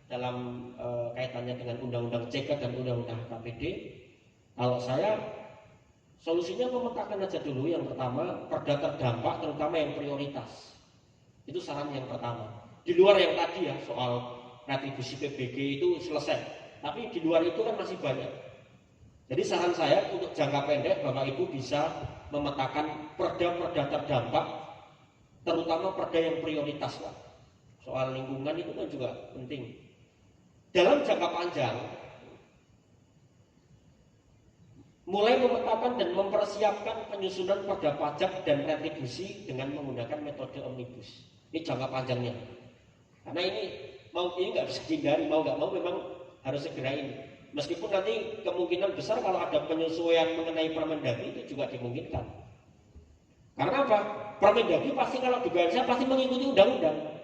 dalam kaitannya dengan undang-undang CK dan undang-undang HKPD, kalau saya solusinya memetakan aja dulu. Yang pertama, perda terdampak terutama yang prioritas. Itu saran yang pertama. Di luar yang tadi ya soal retribusi PBG itu selesai, tapi di luar itu kan masih banyak. Jadi saran saya untuk jangka pendek Bapak Ibu bisa memetakan perda-perda terdampak, terutama perda yang prioritas Pak. Soal lingkungan itu kan juga penting. Dalam jangka panjang, mulai memetakan dan mempersiapkan penyusunan perda pajak dan retribusi dengan menggunakan metode omnibus. Ini jangka panjangnya. Karena ini nggak bisa dihindari, mau nggak mau memang harus segera ini. Meskipun nanti kemungkinan besar kalau ada penyesuaian mengenai Permendagri itu juga dimungkinkan. Karena apa? Permendagri pasti kalau dugaan saya pasti mengikuti undang-undang.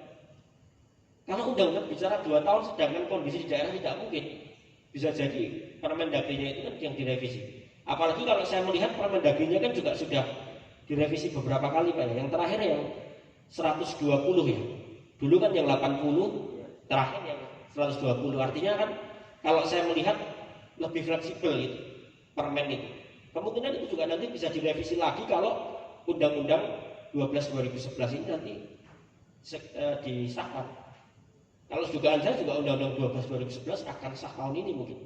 Kalau undang-undang bicara 2 tahun, sedangkan kondisi di daerah tidak mungkin. Bisa jadi Permendagrinya itu kan yang direvisi. Apalagi kalau saya melihat Permendagrinya kan juga sudah direvisi beberapa kali Pak. Yang terakhir yang 120 ya. Dulu kan yang 80, terakhir yang 120. Artinya kan kalau saya melihat lebih fleksibel itu permen itu. Kemungkinan itu juga nanti bisa direvisi lagi kalau Undang-Undang 12/2011 ini nanti disahkan. Kalau dugaan saya juga Undang-Undang 12/2011 akan sah tahun ini mungkin.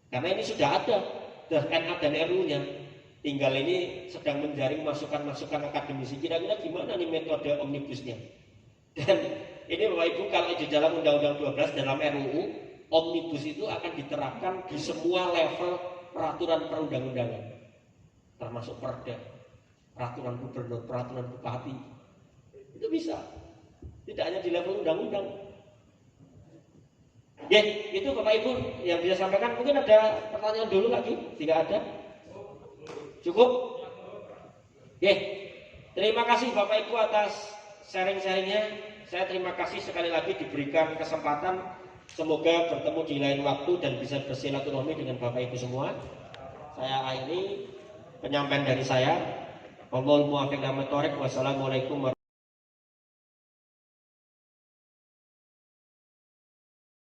Karena ini sudah ada NA dan RU-nya. Tinggal ini sedang menjaring masukan-masukan akademisi. Kira-kira gimana nih metode omnibusnya? Dan ini Bapak Ibu, kalau di dalam Undang-Undang 12 dalam RUU, omnibus itu akan diterapkan di semua level peraturan perundang-undangan. termasuk perda, peraturan gubernur, peraturan bupati. Itu bisa. Tidak hanya di level undang-undang. Ya, itu Bapak Ibu yang bisa sampaikan. Mungkin ada pertanyaan dulu lagi, jika ada. Cukup? Ya, terima kasih Bapak Ibu atas sharing-sharingnya. Saya terima kasih sekali lagi diberikan kesempatan. Semoga bertemu di lain waktu dan bisa bersilaturahmi dengan Bapak Ibu semua. Saya akhiri penyampaian dari saya. Wassalamualaikum warahmatullahi wabarakatuh.